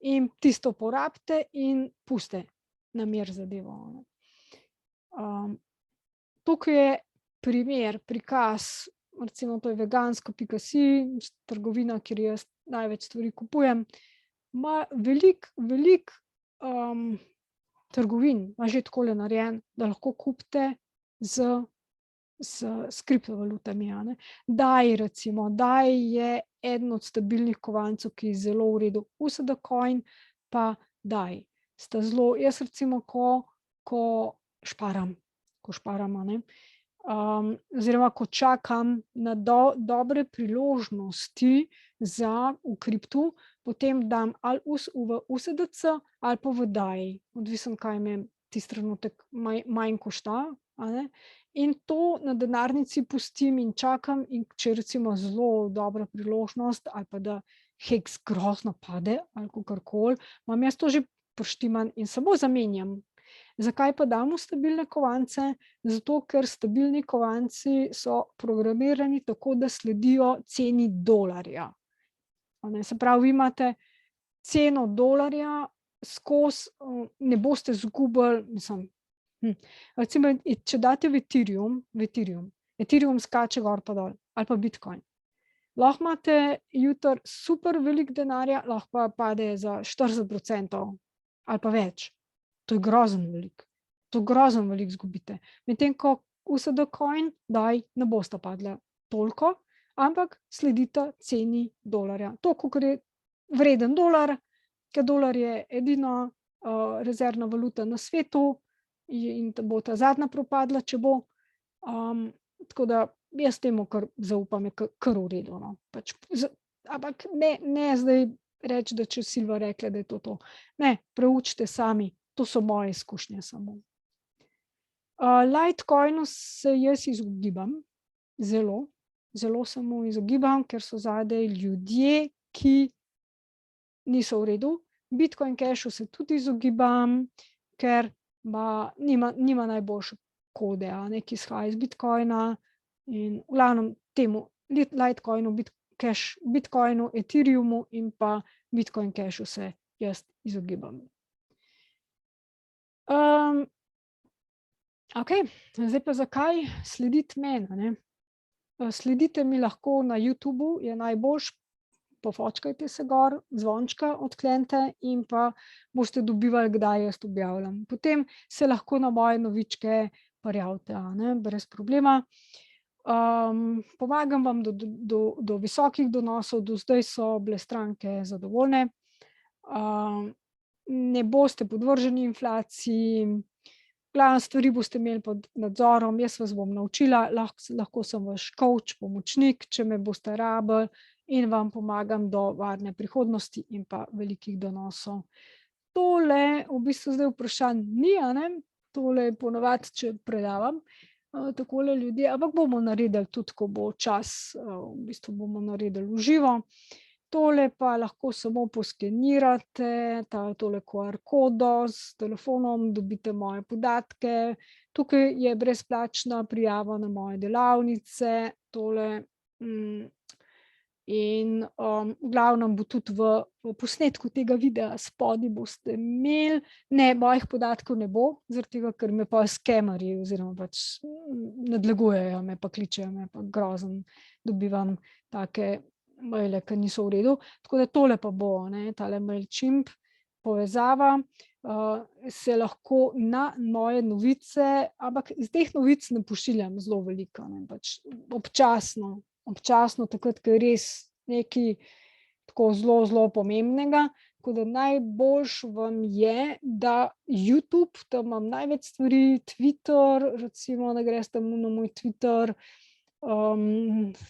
in tisto porabite in pustite na miru zadevo. Tukaj je primer, prikaz, recimo to je vegansko.si, trgovina, kjer jaz največ stvari kupujem. Ima veliko trgovin, ima že takole narejen, da lahko kupite s kriptovalutami, a ne. DAI recimo, DAI je eden od stabilnih kovancev, ki je zelo v redu. USD Coin pa DAI sta zelo, jaz recimo, ko šparam, a ne, oziroma ko čakam na dobre priložnosti v kriptu, potem dam ali v USDC ali pa v DAI, odvisno, kaj me tisti trenutek manj košta, a ne. In to na denarnici pustim in čakam, in če recimo zelo dobra priložnost ali pa da heks grozno pade ali kakorkoli, imam jaz to že poštiman in samo zamenjam. Zakaj pa dam v stabilne kovance? Zato, ker stabilni kovanci so programirani tako, da sledijo ceni dolarja. A ne, se pravi, vi imate ceno dolarja skozi, ne boste izgubili, mislim, recimo, če date v Ethereum skače gor pa dol, ali pa Bitcoin. Lahko imate jutri super veliko denarja, lahko pa pade za 40% ali pa več. To je grozno veliko. To grozno veliko izgubite. Medtem ko USD coin, ne bosta padla toliko, ampak sledita ceni dolarja. To, kolikor je vreden dolar, ker dolar je edina rezervna valuta na svetu in bo ta zadnja propadla, če bo. Tako da jaz temu kar zaupam, je kar v redu, no. Pač, ampak ne zdaj reči, da če Silva rekla, da je to. Ne, preučite sami, to so moje izkušnje samo. Litecoinu se jaz izogibam, zelo se mu izogibam, ker so zadaj ljudje, ki niso v redu. Bitcoin Cashu se tudi izogibam, ker nima najboljše kode, ki izhaja iz Bitcoina, in v glavnem temu Litecoinu, Bitcoinu, Ethereumu in pa Bitcoin Cashu se jaz izogibam. Okej, zdaj pa zakaj slediti meni, ne? Sledite mi lahko na YouTubu, je najboljše, pofočkajte se gor, zvončka odklenite in pa boste dobivali, kdaj jaz objavljam. Potem se lahko na moje novičke prijavite, brez problema. Pomagam vam do visokih donosov, do zdaj so bile stranke zadovoljne. Ne boste podvrženi inflaciji, glavne stvari boste imeli pod nadzorom, jaz vas bom naučila, lahko sem vaš coach, pomočnik, če me boste rabili, in vam pomagam do varne prihodnosti in pa velikih donosov. Tole v bistvu zdaj vprašanj ni, tole je ponovadi, če predavam takole ljudje, ampak bomo naredili tudi, ko bo čas, v bistvu bomo naredili v živo. Tole pa lahko samo poskenirate, tole QR kodo s telefonom, dobite moje podatke. Tukaj je brezplačna prijava na moje delavnice, tole. In v glavnem bo tudi v posnetku tega videa spodaj boste imeli, mojih podatkov ne bo, zaradi tega, ker me pa skemerji oziroma pač nadlegujejo, me pa kličejo, me pa grozen dobivam take maile, ki niso v redu. Tako da tole pa bo, tale MailChimp povezava, se lahko na moje novice, ampak iz teh novic ne pošiljam zelo veliko, pač občasno, takrat, ker je res nekaj tako zelo pomembnega. Tako da najboljše vam je, da YouTube, tam imam največ stvari, Twitter, recimo, da greste na moj Twitter,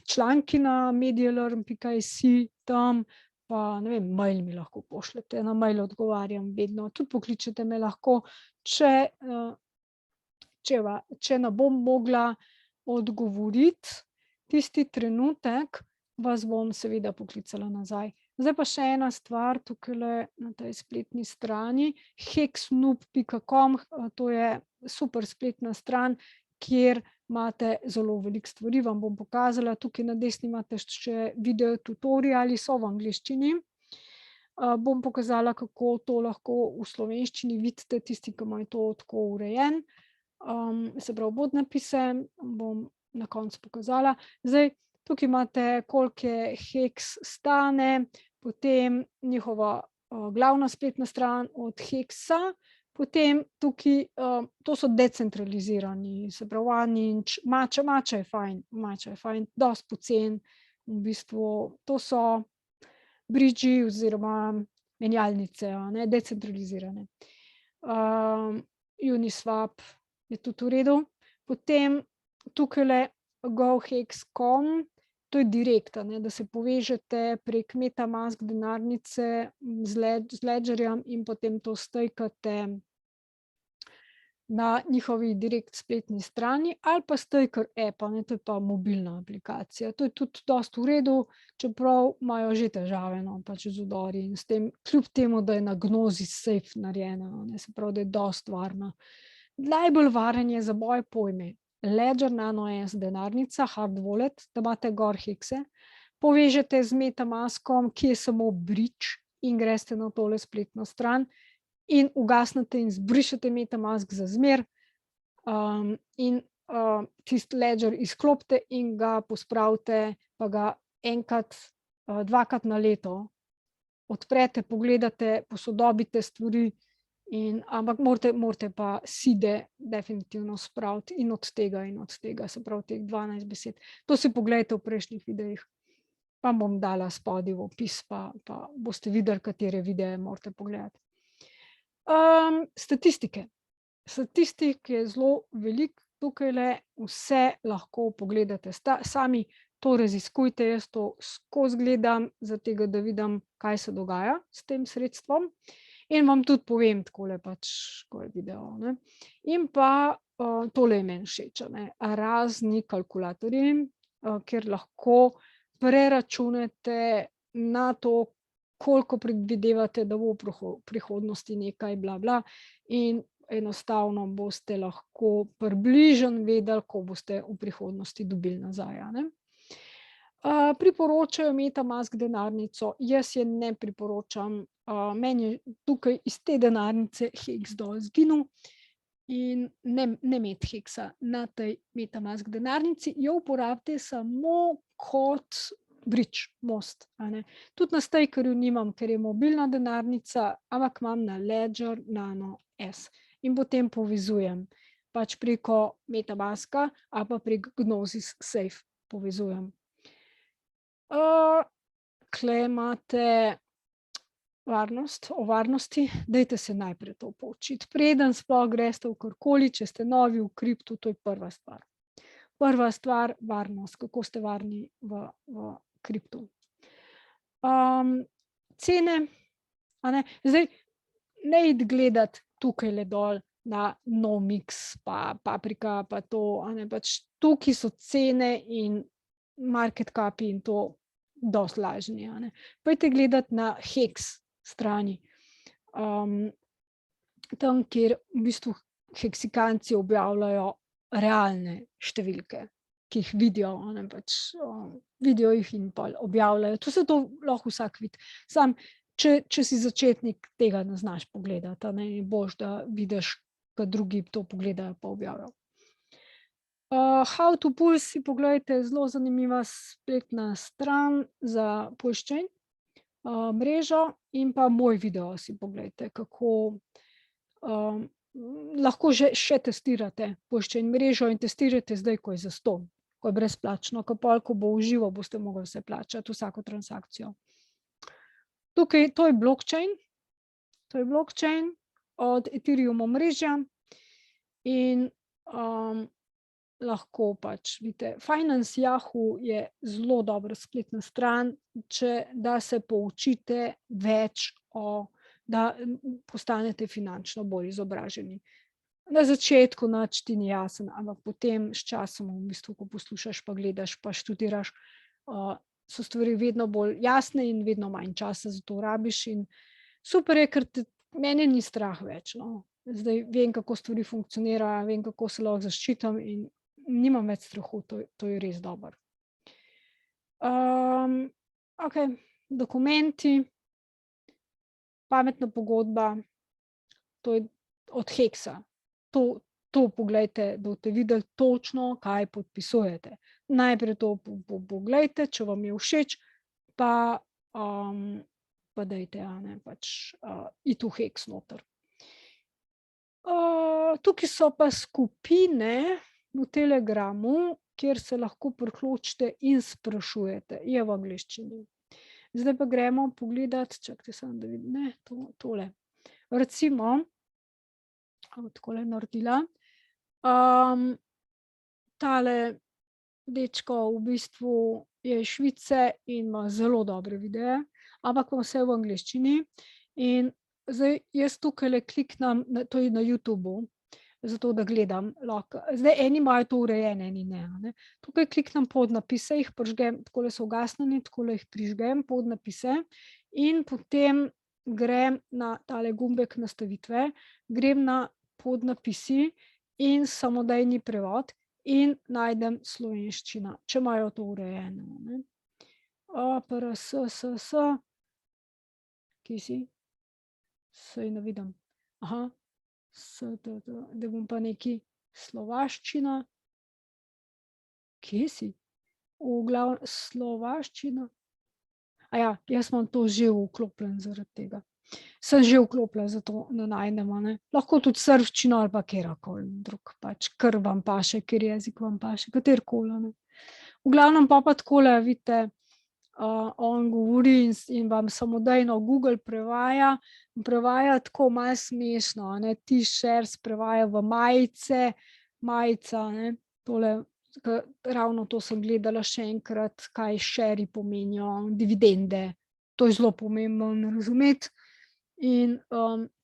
članki na medialarm.si, tam pa, ne vem, mail mi lahko pošljete, na mail odgovarjam vedno, tudi pokličete me lahko, če ne bom mogla odgovoriti tisti trenutek, vas bom seveda poklicala nazaj. Zdaj pa še ena stvar tukaj na tej spletni strani, hexnoob.com, to je super spletna stran, kjer imate zelo veliko stvari, vam bom pokazala, tukaj na desni imate še video tutoriali, so v angleščini. Bom pokazala, kako to lahko v slovenščini vidite, tisti, ki imajo to tako urejen. Se pravi, podnapise bom na koncu pokazala. Zdaj, tukaj imate, koliko Hex stane, potem njihova glavna spletna stran od Hexa, potem tukaj, to so decentralizirani, se pravi, Mača je fajn, dosti pocen, v bistvu, to so bridži oziroma menjalnice, decentralizirane. Uniswap je tudi v redu, potem tukaj GoHex.com, to je direkt, da se povežete prek MetaMask denarnice z Ledgerjem in potem to stakate na njihovi direkt spletni strani ali pa Staker app, to je pa mobilna aplikacija. To je tudi dosti v redu, čeprav imajo že težave, pač z vdori in s tem, kljub temu, da je na Gnosi Safe narejena, se pravi, da je dosti varna. Najbolj varen je za moje pojme Ledger Nano S denarnica, hard wallet, da imate gor hekse, povežete z MetaMaskom, ki je samo bridge in greste na tole spletno stran in ugasnete in zbrišete MetaMask za zmer in tisti Ledger izklopite in ga pospravite, pa ga enkrat, dvakrat na leto odprete, pogledate, posodobite stvari, ampak morate pa side definitivno spraviti in od tega, se pravi teh 12 besed. To si pogledajte v prejšnjih videih, pa bom dala spodaj v opis, pa boste videli, katere videe morate pogledati. Statistike. Statistik je zelo veliko tukajle, vse lahko pogledate sami, to raziskujte, jaz to skozi gledam, zato da vidim, kaj se dogaja s tem sredstvom in vam tudi povem takole pač, ko je video. In pa tole je meni všeč, razni kalkulatorji, kjer lahko preračunate na to, koliko predvidevate, da bo v prihodnosti nekaj, bla, bla, in enostavno boste lahko približno vedeli, ko boste v prihodnosti dobili nazaj. Priporočajo MetaMask denarnico, jaz je ne priporočam, meni je tukaj iz te denarnice heks dol zginil in ne imeti heksa na tej MetaMask denarnici, jo uporabite samo kot bridge, most. Tudi na Stakerju nimam, ker je mobilna denarnica, ampak imam na Ledger Nano S in potem povezujem pač preko MetaMaska ali pa prek Gnosis Safe povezujem. Tule imate varnost, o varnosti, dajte se najprej to poučiti. Preden sploh greste v karkoli, če ste novi v kriptu, to je prva stvar. Prva stvar, varnost, kako ste varni v kriptu. Cene, zdaj ne iti gledati tukajle dol na Nomics, pa Paprika, pa to, pač tukaj so cene in market capi in to dosti lažni. Pojdite gledati na Hex strani, tam, kjer v bistvu heksikanci objavljajo realne številke, ki jih vidijo, pač vidijo jih in pa objavljajo. To se to lahko vsak vidi. Sam, če si začetnik, tega ne znaš pogledati, je boljše, da vidiš, kad drugi to pogledajo pa objavljajo. How to Pulse si pogledajte, zelo zanimiva spletna stran za Pulse mrežo in pa moj video si pogledajte, kako lahko še testirate Pulse mrežo in testirate zdaj, ko je zastonj, ko je brezplačno, ko bo v živo, boste mogli vse plačati, vsako transakcijo. Tukaj, to je blockchain od Ethereum omrežja in lahko pač vidite, Finance Yahoo je zelo dobra spletna stran, da se poučite več da postanete finančno bolj izobraženi. Na začetku nič ti ni jasen, ampak potem s časom, v bistvu, ko poslušaš, pa gledaš, pa študiraš, so stvari vedno bolj jasne in vedno manj časa za to rabiš in super je, ker mene ni strah več. Zdaj vem, kako stvari funkcionirajo, vem, kako se lahko zaščitim in nimam več strahu, to je res dobro. Dokumenti, pametna pogodba, to je od Heksa. To pogledajte, da boste videli točno, kaj podpisujete. Najprej to pogledajte, če vam je všeč, pa dajte, iti v Heks noter. Tukaj so pa skupine v Telegramu, kjer se lahko priključite in sprašujete, je v angleščini. Zdaj pa gremo pogledati, čakajte samo, da vidim, tole. Recimo, takole naredila, tale dečko v bistvu je iz Švice in ima zelo dobre videe, ampak ima vse v angleščini in zdaj jaz tukajle kliknem, to je na YouTubeu, zato da gledam. Zdaj eni imajo to urejene, eni ne, ne. Tukaj kliknem podnapise, jih prižgem, takole so ugasnjeni, takole jih prižgem, podnapise, in potem grem na tale gumbek nastavitve, grem na podnapisi in samodejni prevod in najdem slovenščina, če imajo to urejeno, ne. APRS, SS, kje si? Saj ne vidim. Aha, da bom pa nekaj slovaščina. Kje si? Slovaščina. Jaz imam to že vklopljen zaradi tega. Sem že vklopila, zato ne najdem, ne. Lahko tudi srbščino ali pa katerikoli drug, pač kar vam paše, kateri jezik vam paše, katerikoli, ne. V glavnem pa takole, vidite, on govori in vam samodejno Google prevaja, tako malo smešno, a ne, T-shirts prevaja v majice, majica, ne, tole, ravno to sem gledala še enkrat, kaj sheri pomenijo, dividende. To je zelo pomembno razumeti in,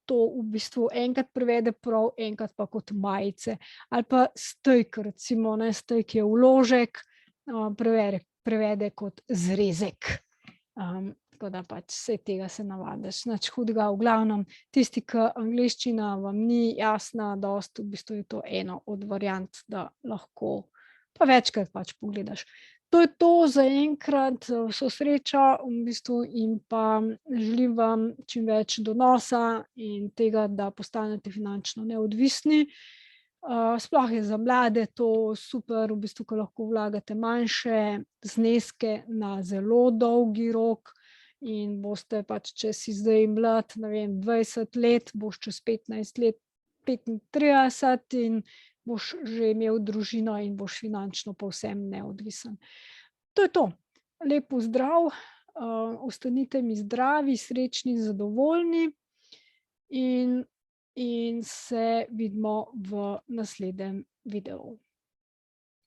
to v bistvu enkrat prevede prav, enkrat pa kot majice. Ali pa steak recimo, ne, steak je vložek, prevede kot zrezek. Tako da pač saj tega se navadiš, nič hudega, v glavnem, tisti, ki angleščina vam ni jasna dosti, v bistvu je to ena od variant, da lahko pa večkrat pač pogledaš. To je to zaenkrat, vso srečo v bistvu in pa želim vam čim več donosa in tega, da postanete finančno neodvisni. Sploh je za mlade to super, v bistvu, ko lahko vlagate manjše zneske na zelo dolgi rok in boste pač, če si zdaj mlad, ne vem, 20 let, boš čez 15 let 35 in boš že imel družino in boš finančno povsem neodvisen. To je to. Lep pozdrav, ostanite mi zdravi, srečni, zadovoljni in se vidimo v naslednjem videu.